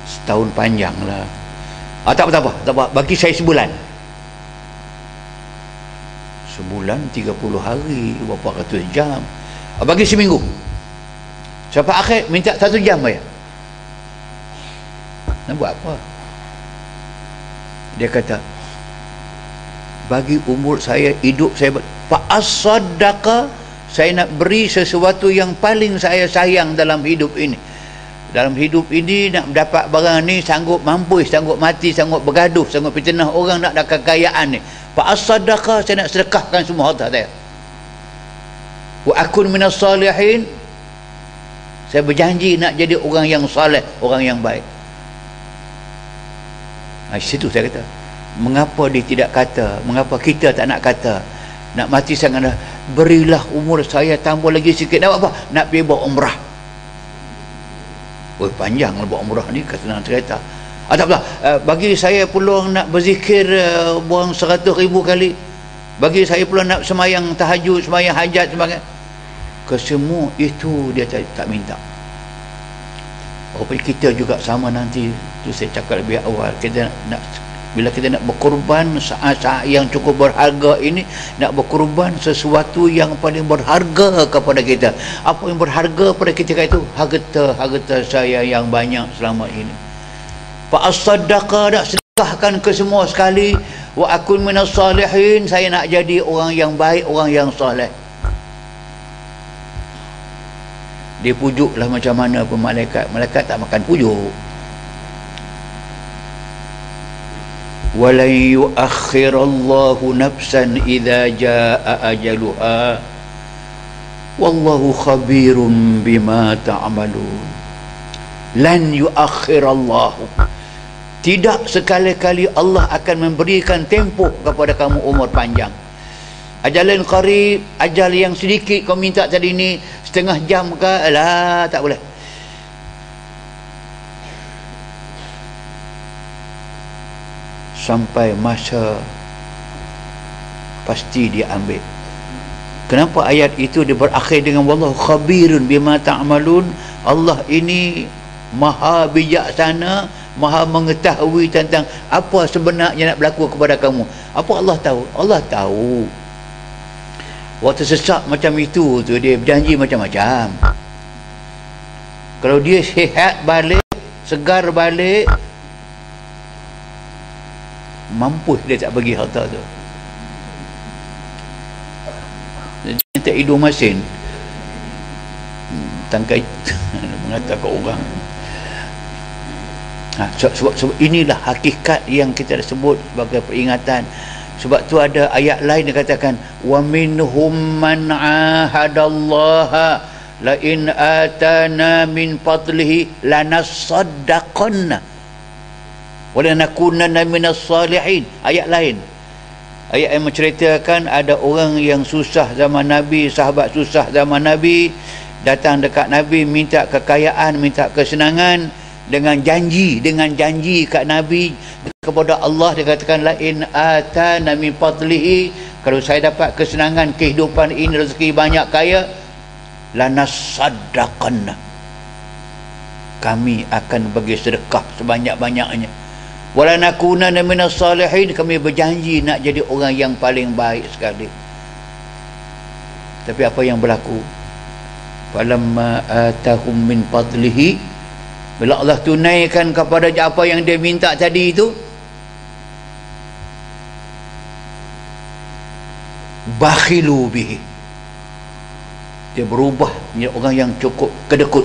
setahun panjang lah. Tak apa, bagi saya sebulan. Sebulan 30 hari, berapa ratus jam. Bagi seminggu. Sampai akhir minta 1 jam bayar. Nak buat apa? Dia kata, bagi umur saya, hidup saya, fa'as-saddaqa, saya nak beri sesuatu yang paling saya sayang dalam hidup ini. Dalam hidup ini nak dapat barang ni, sanggup mampus, sanggup mati, sanggup bergaduh, sanggup fitnah orang, nak dapat kekayaan ni. Fa'as-saddaqa, saya nak sedekahkan semua harta saya. Wa akun minas salihin, saya berjanji nak jadi orang yang saleh, orang yang baik. Situ saya kata, mengapa dia tidak kata, mengapa kita tak nak kata, nak mati sangat dah, berilah umur saya tambah lagi sikit. Nak apa? Nak pergi buat umrah. Oh, panjang lah buat umrah ni, kata cerita. Tak apa, bagi saya peluang nak berzikir buang 100,000 kali, bagi saya peluang nak semayang tahajud, semayang hajat, sebagainya. Kesemua itu dia tak minta. Kita juga sama nanti. Itu saya cakap lebih awal, kita nak bila kita nak berkorban saat-saat yang cukup berharga ini, nak berkorban sesuatu yang paling berharga kepada kita. Apa yang berharga pada kita itu? Harta saya yang banyak selama ini. Fa'as-saddaqa, nak sedekahkan ke semua sekali. Wa akun minas salihin, saya nak jadi orang yang baik, orang yang soleh. Dia pujuklah macam mana pun malaikat. Malaikat tak makan pujuk. Walan yuakhirallahu nafsan idza jaa ajaluha wallahu khabirum bima ta'malun. Lan yuakhirallahu, tidak sekali-kali Allah akan memberikan tempoh kepada kamu umur panjang. Ajalin qarib, ajal yang sedikit kau minta tadi ni, setengah jam ke, alah, tak boleh. Sampai masa pasti dia ambil. Kenapa ayat itu dia berakhir dengan wallahu khabirun bima ta'malun? Allah ini maha bijaksana, maha mengetahui tentang apa sebenarnya nak berlaku kepada kamu. Apa Allah tahu? Allah tahu. Waktu sesak macam itu tu, dia berjanji macam-macam. Kalau dia sihat balik, segar balik, mampus dia tak bagi harta tu. Dia tak hidung masin, tangkai mengatakan orang. Sebab inilah hakikat yang kita sebut sebagai peringatan. Sebab tu ada ayat lain yang katakan, wa minhum man ahadallaha la in atana min fadlihi lanasaddaqanna wa lanakunanna minas salihin. Ayat lain, ayat yang menceritakan ada orang yang susah zaman Nabi, sahabat susah zaman Nabi, datang dekat Nabi minta kekayaan, minta kesenangan. dengan janji kat Nabi kepada Allah. Dia katakan la in atana min fadlihi, kalau saya dapat kesenangan kehidupan ini, rezeki banyak kaya, lanasaddaqanna, kami akan bagi sedekah sebanyak-banyaknya, walanakunanna minas salihin, kami berjanji nak jadi orang yang paling baik sekali. Tapi apa yang berlaku? Falamma atahum min fadlihi, bila Allah tunaikan kepada apa yang dia minta tadi itu, bakhilu bihi, dia berubah menjadi orang yang cukup kedekut.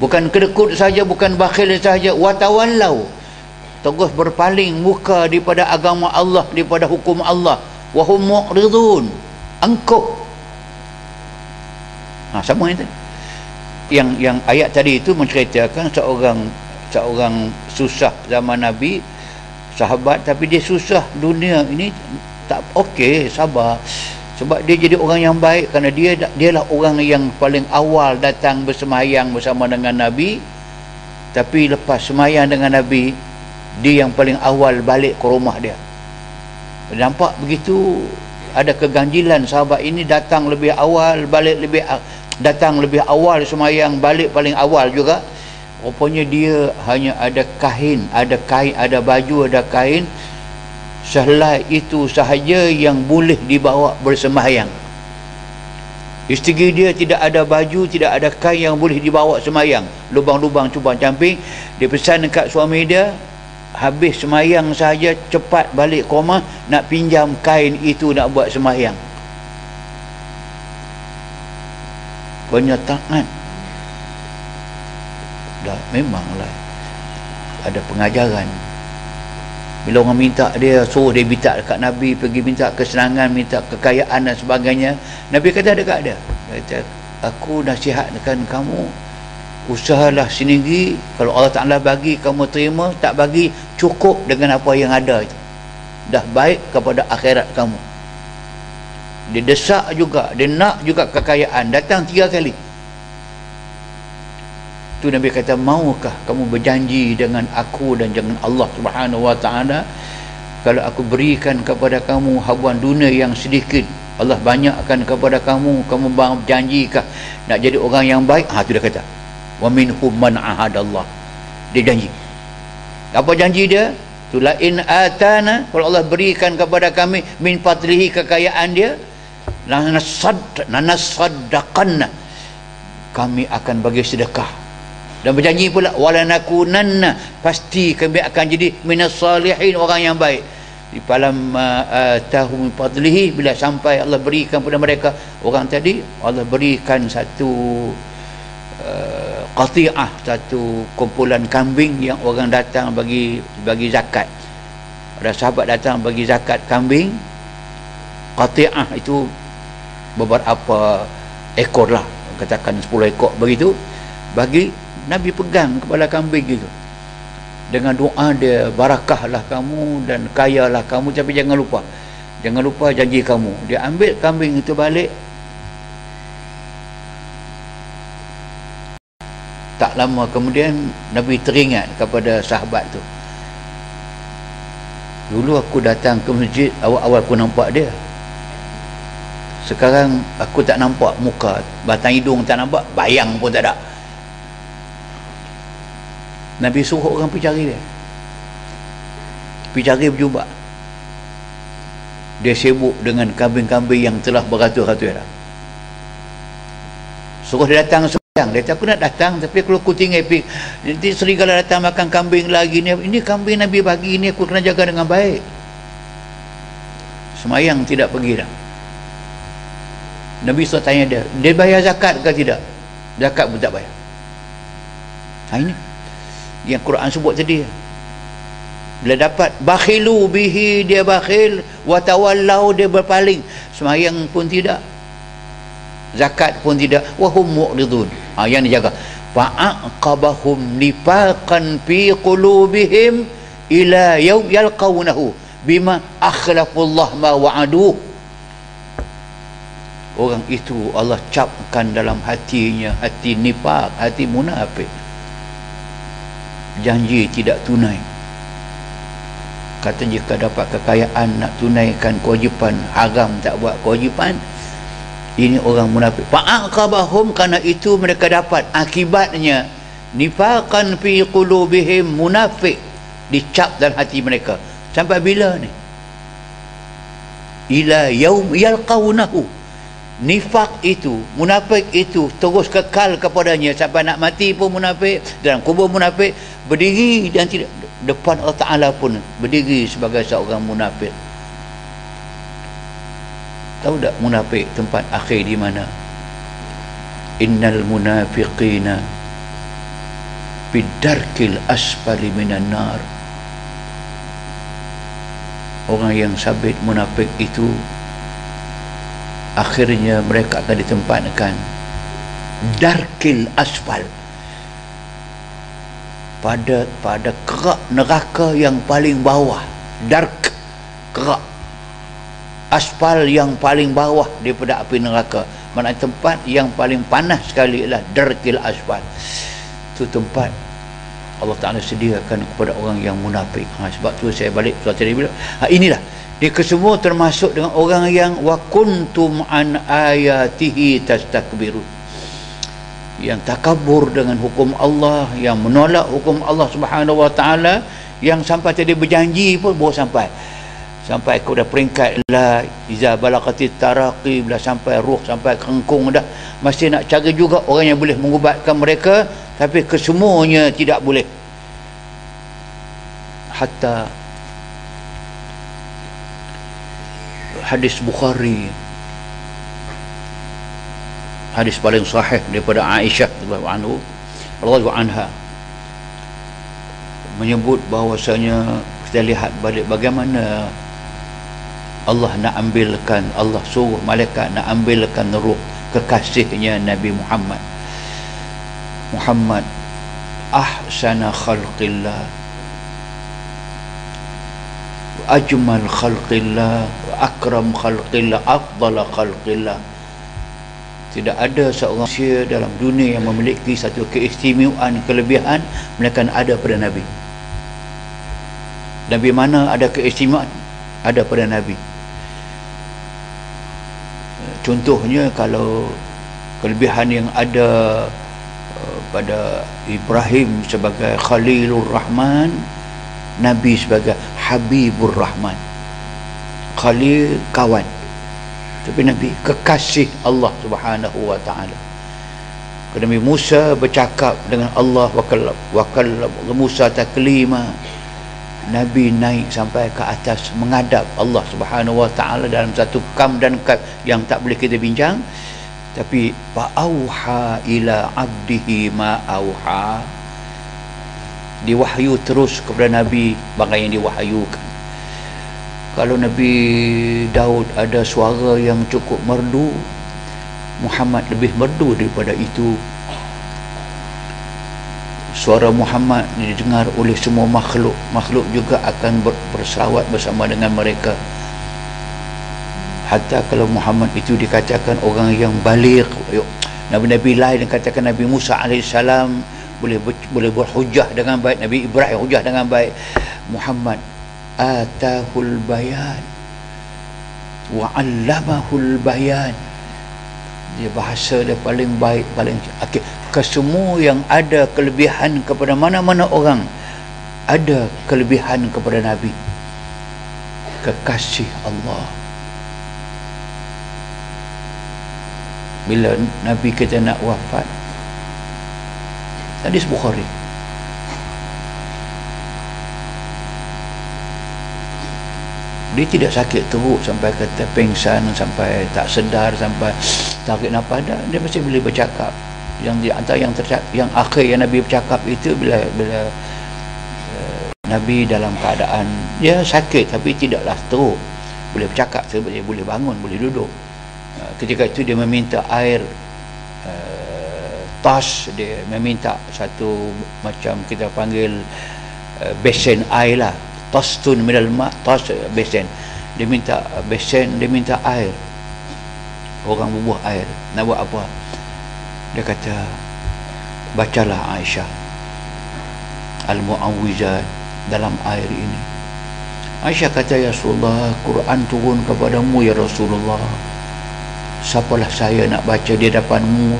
Bukan kedekut saja, bukan bakhil saja, watawallau, terus berpaling muka daripada agama Allah, daripada hukum Allah, wahum mu'ridun, angkuh. Sama itu. Yang ayat tadi itu menceritakan seorang susah zaman Nabi, sahabat, tapi dia susah dunia ini tak okey, sabar. Sebab dia jadi orang yang baik kerana dialah orang yang paling awal datang bersemayang bersama dengan Nabi. Tapi lepas semayang dengan Nabi, dia yang paling awal balik ke rumah dia. Nampak begitu ada keganjilan sahabat ini, datang lebih awal, balik datang lebih awal semayang, balik paling awal juga. Rupanya dia hanya ada kain, ada baju, ada kain. Sehelai itu sahaja yang boleh dibawa bersemayang. Isteri dia tidak ada baju, tidak ada kain yang boleh dibawa semayang. Lubang-lubang cubang camping. Dia pesan dekat suami dia, habis semayang sahaja, cepat balik ke rumah, nak pinjam kain itu nak buat semayang. Kenyataan dah memanglah ada pengajaran. Bila orang minta dia, suruh dia minta dekat Nabi, pergi minta kesenangan, minta kekayaan dan sebagainya, Nabi kata dekat dia, kata, aku nasihatkan kamu, usahalah sendiri. Kalau Allah Ta'ala bagi, kamu terima. Tak bagi, cukup dengan apa yang ada itu, dah baik kepada akhirat kamu. Dia desak juga, dia nak juga kekayaan, datang 3 kali. Tu Nabi kata, maukah kamu berjanji dengan aku dan dengan Allah Subhanahu wa ta'ala, kalau aku berikan kepada kamu habuan dunia yang sedikit, Allah banyakkan kepada kamu, kamu berjanjikah nak jadi orang yang baik? Tu dia kata, wa minhum man ahadallah, dia janji. Apa janji dia? Tu la in atana, kalau Allah berikan kepada kami min fadlihi, kekayaan dia, lanasaddaqanna, kami akan bagi sedekah. Dan berjanji pula, walanakunanna, pasti kami akan jadi minas salihin, orang yang baik. Di falam tahum fadlihi, bila sampai Allah berikan kepada mereka orang tadi, Allah berikan satu qati'ah, satu kumpulan kambing yang orang datang bagi zakat. Ada sahabat datang bagi zakat kambing. Qati'ah itu beberapa ekor lah, katakan 10 ekor begitu, bagi Nabi pegang kepala kambing itu dengan doa dia, barakahlah kamu dan kayalah kamu, tapi jangan lupa janji kamu. Dia ambil kambing itu balik. Tak lama kemudian Nabi teringat kepada sahabat tu, dulu aku datang ke masjid, awal-awal aku nampak dia, sekarang aku tak nampak muka, batang hidung tak nampak, bayang pun tak ada. Nabi suruh orang pergi cari dia, pergi cari berjumpa. Dia sibuk dengan kambing-kambing yang telah beratus-ratus dah. Suruh dia datang sembahyang. Dia kata, aku nak datang, tapi kalau aku tinggal nanti serigala datang makan kambing lagi ni. Ini kambing Nabi bagi ni, aku kena jaga dengan baik. Sembahyang tidak pergi dah. Nabi SAW tanya dia bayar zakat ke tidak? Zakat pun tak bayar. Ini yang Quran sebut tadi. Bila dapat bakhilu bihi, dia bakhil, watawallau, dia berpaling, sembahyang pun tidak, zakat pun tidak, wahum mu'ridun. Yang dijaga, fa'aqabahum nifaqan fi qulubihim ila yaum yalqawnahu bima akhlafullah ma wa'aduh. Orang itu Allah capkan dalam hatinya hati nifaq, hati munafik. janji tidak tunai. Kata jika dapat kekayaan nak tunaikan kewajipan, haram tak buat kewajipan, ini orang munafik. Fa'aqabahum, kerana itu mereka dapat akibatnya nifaqan fi qulubihim, munafik dicap dalam hati mereka. Sampai bila ni? Ila yaum yalqaunahu, nifaq itu, munafik itu terus kekal kepadanya sampai nak mati pun munafik, dalam kubur munafik, berdiri dan tidak depan Allah Ta'ala pun berdiri sebagai seorang munafik. Tahu tak munafik tempat akhir di mana? Innal munafiqina bidarkil asfali minan nar. Orang yang sabit munafik itu akhirnya mereka akan ditempatkan darkil asfal, pada kerak neraka yang paling bawah. Dark, kerak, asfal yang paling bawah daripada api neraka. Maksudnya tempat yang paling panas sekali ialah darkil asfal. Itu tempat Allah Ta'ala sediakan kepada orang yang munafik. Sebab tu saya balik tadi bila inilah dia kesemua termasuk dengan orang yang wa kuntum an ayatihi tastakbirun, yang takabur dengan hukum Allah, yang menolak hukum Allah Subhanahu Wa Ta'ala, yang sampai tadi berjanji pun baru sampai kepada peringkat la iza balaqatit taraqi, bila sampai ruh sampai kengkung dah, masih nak cari juga orang yang boleh mengubatkan mereka, tapi kesemuanya tidak boleh. Hatta hadis Bukhari, hadis paling sahih daripada Aisyah radhiyallahu anha, menyebut bahawasanya kita lihat balik bagaimana Allah nak ambilkan, Allah suruh malaikat nak ambilkan ruh kekasihnya Nabi Muhammad ahsana khalqillah, ajmal khalqillah, akram khalqillah, afdal khalqillah. Tidak ada seorang manusia dalam dunia yang memiliki satu keistimewaan, kelebihan melainkan ada pada Nabi. Nabi mana ada keistimewaan? Ada pada Nabi. Contohnya kalau kelebihan yang ada pada Ibrahim sebagai Khalilur Rahman, Nabi sebagai Habibur Rahman. Khalil kawan, tapi Nabi kekasih Allah Subhanahu Wa Ta'ala. Nabi Musa bercakap dengan Allah, wakal Musa taklima, Nabi naik sampai ke atas menghadap Allah Subhanahu Wa Ta'ala dalam satu kam dan kaf yang tak boleh kita bincang. Tapi fa'auha ila abdihi ma auha, diwahyu terus kepada Nabi bagai yang diwahyukan. Kalau Nabi Daud ada suara yang cukup merdu, Muhammad lebih merdu daripada itu. Suara Muhammad didengar oleh semua makhluk, makhluk juga akan berselawat bersama dengan mereka. Hatta kalau Muhammad itu dikatakan orang yang baligh, Nabi-Nabi lain katakan Nabi Musa alaihissalam boleh berhujah dengan baik, Nabi Ibrahim hujah dengan baik, Muhammad atahul bayan wa 'allamahul bayan, dia bahasa dia paling baik, paling okay. Kesemua yang ada kelebihan kepada mana-mana orang, ada kelebihan kepada Nabi, kekasih Allah. Bila Nabi kita nak wafat, hadis Bukhari, dia tidak sakit teruk sampai kata pingsan, sampai tak sedar, sampai tarik nafas, dia masih boleh bercakap. Yang di antara yang akhir yang Nabi bercakap itu bila Nabi dalam keadaan dia sakit tapi tidaklah teruk, boleh bercakap, dia boleh bangun, boleh duduk. Ketika itu dia meminta air tas, dia meminta satu macam kita panggil besen air lah, tastun minal ma', tas besen, dia minta besen, dia minta air, orang bubuh air. Nak buat apa? Dia kata, bacalah Aisyah, Al-Mu'awwizat dalam air ini. Aisyah kata, ya Rasulullah, Quran turun kepadamu ya Rasulullah, siapalah saya nak baca di depanmu,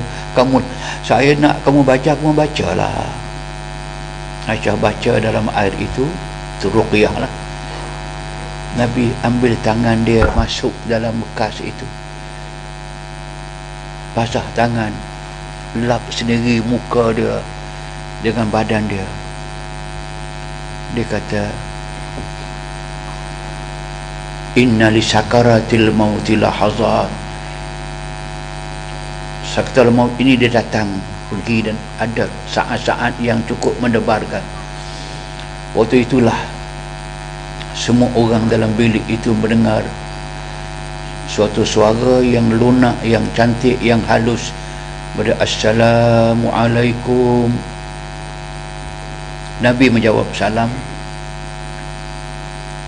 saya nak kamu baca, kamu bacalah. Aisyah baca dalam air itu ruqyah lah. Nabi ambil tangan dia masuk dalam bekas itu, basah tangan, lap sendiri muka dia dengan badan dia. Dia kata, inna li sakaratil mauti lahazat. Sakaratil maut ini dia datang pergi, dan ada saat-saat yang cukup mendebarkan. Waktu itulah semua orang dalam bilik itu mendengar suatu suara yang lunak, yang cantik, yang halus, pada Assalamualaikum. Nabi menjawab salam.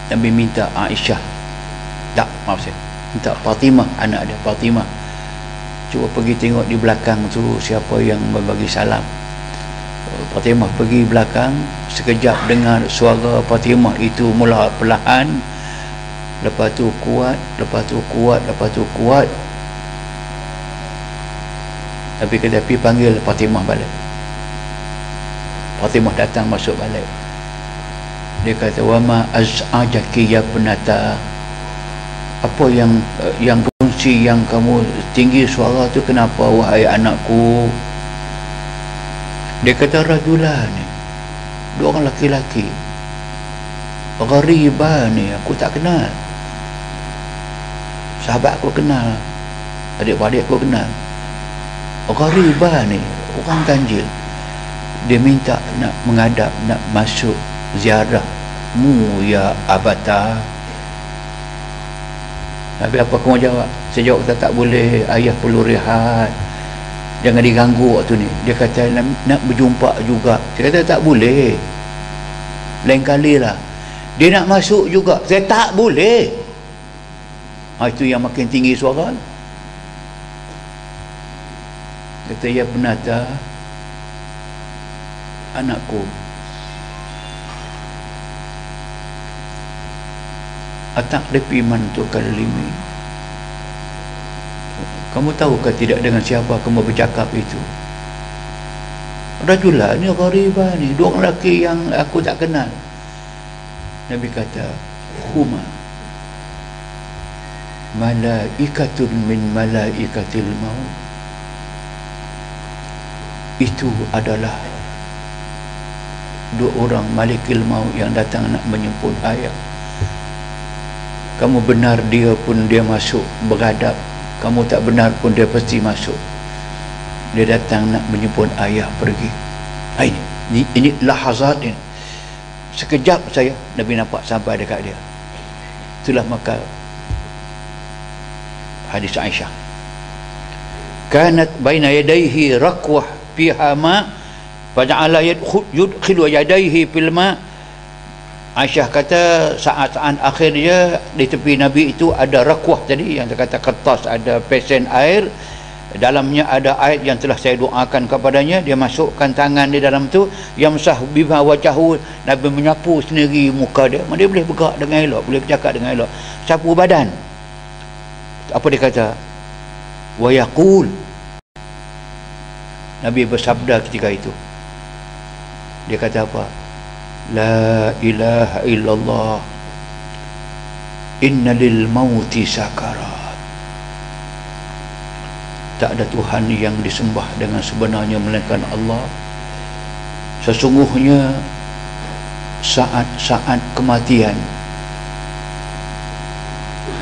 Nabi minta Aisyah, tak, maaf saya, minta Fatimah, anak dia Fatimah, cuba pergi tengok di belakang tu siapa yang membagi salam. Fatimah pergi belakang, sekejap dengar suara Fatimah itu mula perlahan, lepas tu kuat, lepas tu kuat, lepas tu kuat. Tapi pergi panggil Fatimah balik. Fatimah datang masuk balik. Dia kata, wa ma az'ajaki ya penata, apa yang fungsi yang kamu tinggi suara tu, kenapa wahai anakku? Dia kata, rajulani, dua orang laki-laki, gharibani, aku tak kenal. Sahabat aku kenal, adik-adik aku kenal. Gharibani, orang ganjil. Dia minta nak menghadap, nak masuk ziarahmu ya abata. Tapi apa kamu jawab? Saya jawab, kata, tak boleh, ayah perlu rehat, jangan diganggu waktu ni. Dia kata, nak berjumpa juga. Saya kata, tak boleh, lain kali lah. Dia nak masuk juga. Saya, tak boleh. Itu yang makin tinggi suara. Kata, ya penata, anakku, atak depi mantu kalimi, kamu tahukah tidak dengan siapa kamu bercakap itu? Rajulah ni, gharibah ni, dua orang lelaki yang aku tak kenal. Nabi kata, huma malaikatun min malaikatil maut. Itu adalah dua orang malaikat maut yang datang nak menjemput ayah. Kamu benar dia pun dia masuk beradab, kamu tak benar pun dia pasti masuk. Dia datang nak menjemput ayah pergi. Ini lahazat ini. Sekejap saya Nabi nampak sampai dekat dia. Itulah maka hadis Aisyah, kanat baina yadayhi rakwah fiha ma faja'ala yudkhilu yadayhi fil ma. Aisyah kata saat-saat akhir dia di tepi Nabi itu ada rakwah tadi yang terkata kertas, ada pesen air, dalamnya ada ayat yang telah saya doakan kepadanya. Dia masukkan tangan di dalam tu, yamsah biha wajahu, Nabi menyapu sendiri muka dia. Dia boleh bergerak dengan elok, boleh bercakap dengan elok, sapu badan. Apa dia kata? Wa yaqul, Nabi bersabda ketika itu, dia kata apa? La ilaha illallah, inna lil mauti sakarat. Tak ada Tuhan yang disembah dengan sebenarnya melainkan Allah. Sesungguhnya saat-saat kematian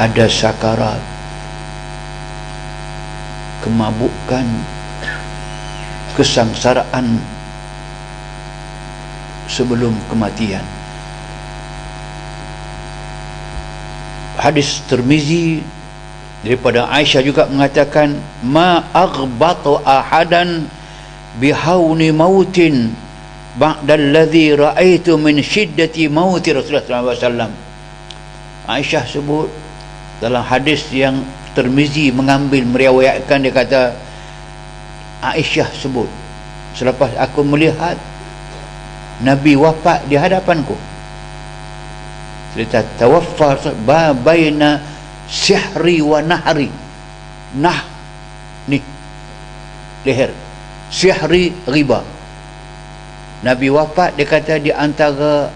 ada sakarat, kemabukan, kesangsaraan sebelum kematian. Hadis Tirmizi daripada Aisyah juga mengatakan, ma aghbatu ahadan bihawni mautin ba'da alladhi ra'aitu min shiddati mauti Rasulullah SAW. Aisyah sebut dalam hadis yang Tirmizi mengambil meriwayatkan, dia kata, Aisyah sebut, selepas aku melihat Nabi wafat di hadapanku. Cerita tawaffa baina syahri wa nahri. Nah ni leher, syahri riba. Nabi wafat, dia kata di antara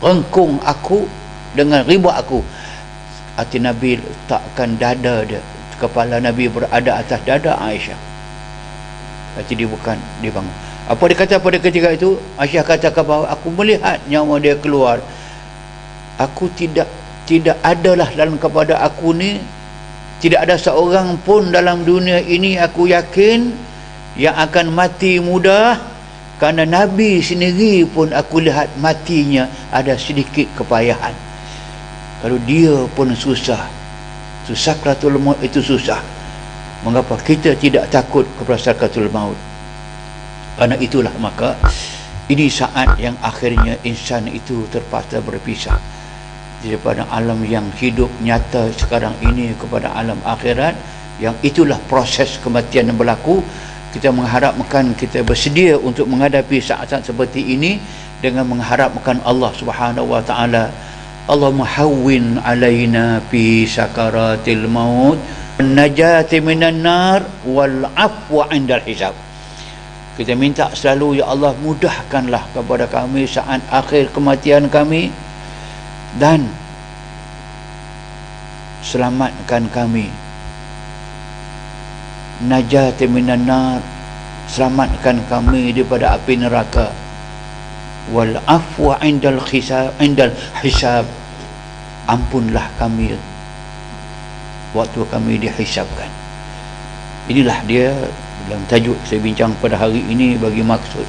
rengkung aku dengan riba aku. Hati Nabi letakkan dada dia, kepala Nabi berada atas dada Aisyah. Hati dia bukan, dia bangun. Apa dia kata pada ketika itu? Aisyah katakan bahawa aku melihat nyawa dia keluar. Aku tidak adalah dalam kepada aku ni, tidak ada seorang pun dalam dunia ini aku yakin yang akan mati mudah, kerana Nabi sendiri pun aku lihat matinya ada sedikit kepayahan. Kalau dia pun susah, sakratul maut itu susah, mengapa kita tidak takut kepada sakratul maut? Karena itulah maka ini saat yang akhirnya insan itu terpaksa berpisah daripada alam yang hidup nyata sekarang ini kepada alam akhirat, yang itulah proses kematian yang berlaku. Kita mengharapkan, kita bersedia untuk menghadapi saat-saat seperti ini dengan mengharapkan Allah Subhanahu wa taala, Allahumma hawwin alaina fi sakaratil maut najati minan nar wal afwa 'indal hisab. Kita minta selalu, ya Allah, mudahkanlah kepada kami saat akhir kematian kami dan selamatkan kami. Najati minan nar, selamatkan kami daripada api neraka. Wal afwa 'indal hisab, ampunlah kami waktu kami dihisabkan. Inilah dia dalam tajuk saya bincang pada hari ini, bagi maksud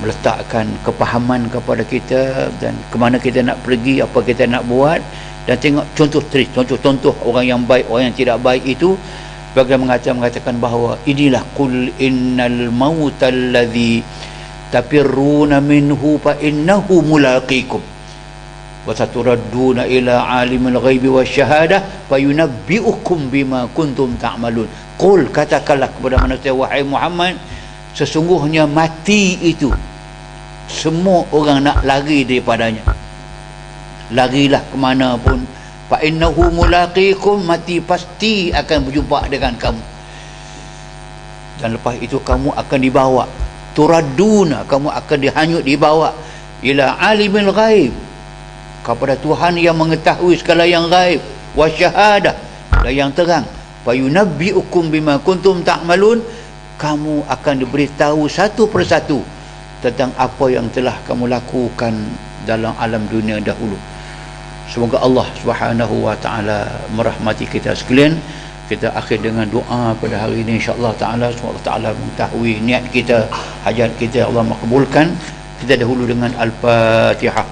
meletakkan kepahaman kepada kita dan ke mana kita nak pergi, apa kita nak buat, dan tengok contoh orang yang baik, orang yang tidak baik itu. Bagaimana mengatakan bahawa inilah qul innal mautal ladzi tafirruna minhu fa innahu mulaqikum wa saturadduna ila alimil ghaibi wasyahadah fayunabbiukum bima kuntum ta'malun. Qul, katakanlah kepada manusia, wahai Muhammad, sesungguhnya mati itu semua orang nak lari daripadanya. Larilah ke mana pun, fa innahu mulaqikum, mati pasti akan berjumpa dengan kamu. Dan lepas itu kamu akan dibawa, turadduna, kamu akan dihanyut, dibawa ila alimil ghaib, kepada Tuhan yang mengetahui segala yang ghaib, wasyahadah, dan yang terang. Fa yunabbiukum bima kuntum ta'malun, kamu akan diberitahu satu persatu tentang apa yang telah kamu lakukan dalam alam dunia dahulu. Semoga Allah Subhanahu wa taala merahmati kita sekalian. Kita akhir dengan doa pada hari ini, insya-Allah taala. Semoga Allah taala mengetahui niat kita, hajat kita, Allah makbulkan. Kita dahulu dengan Al-Fatihah.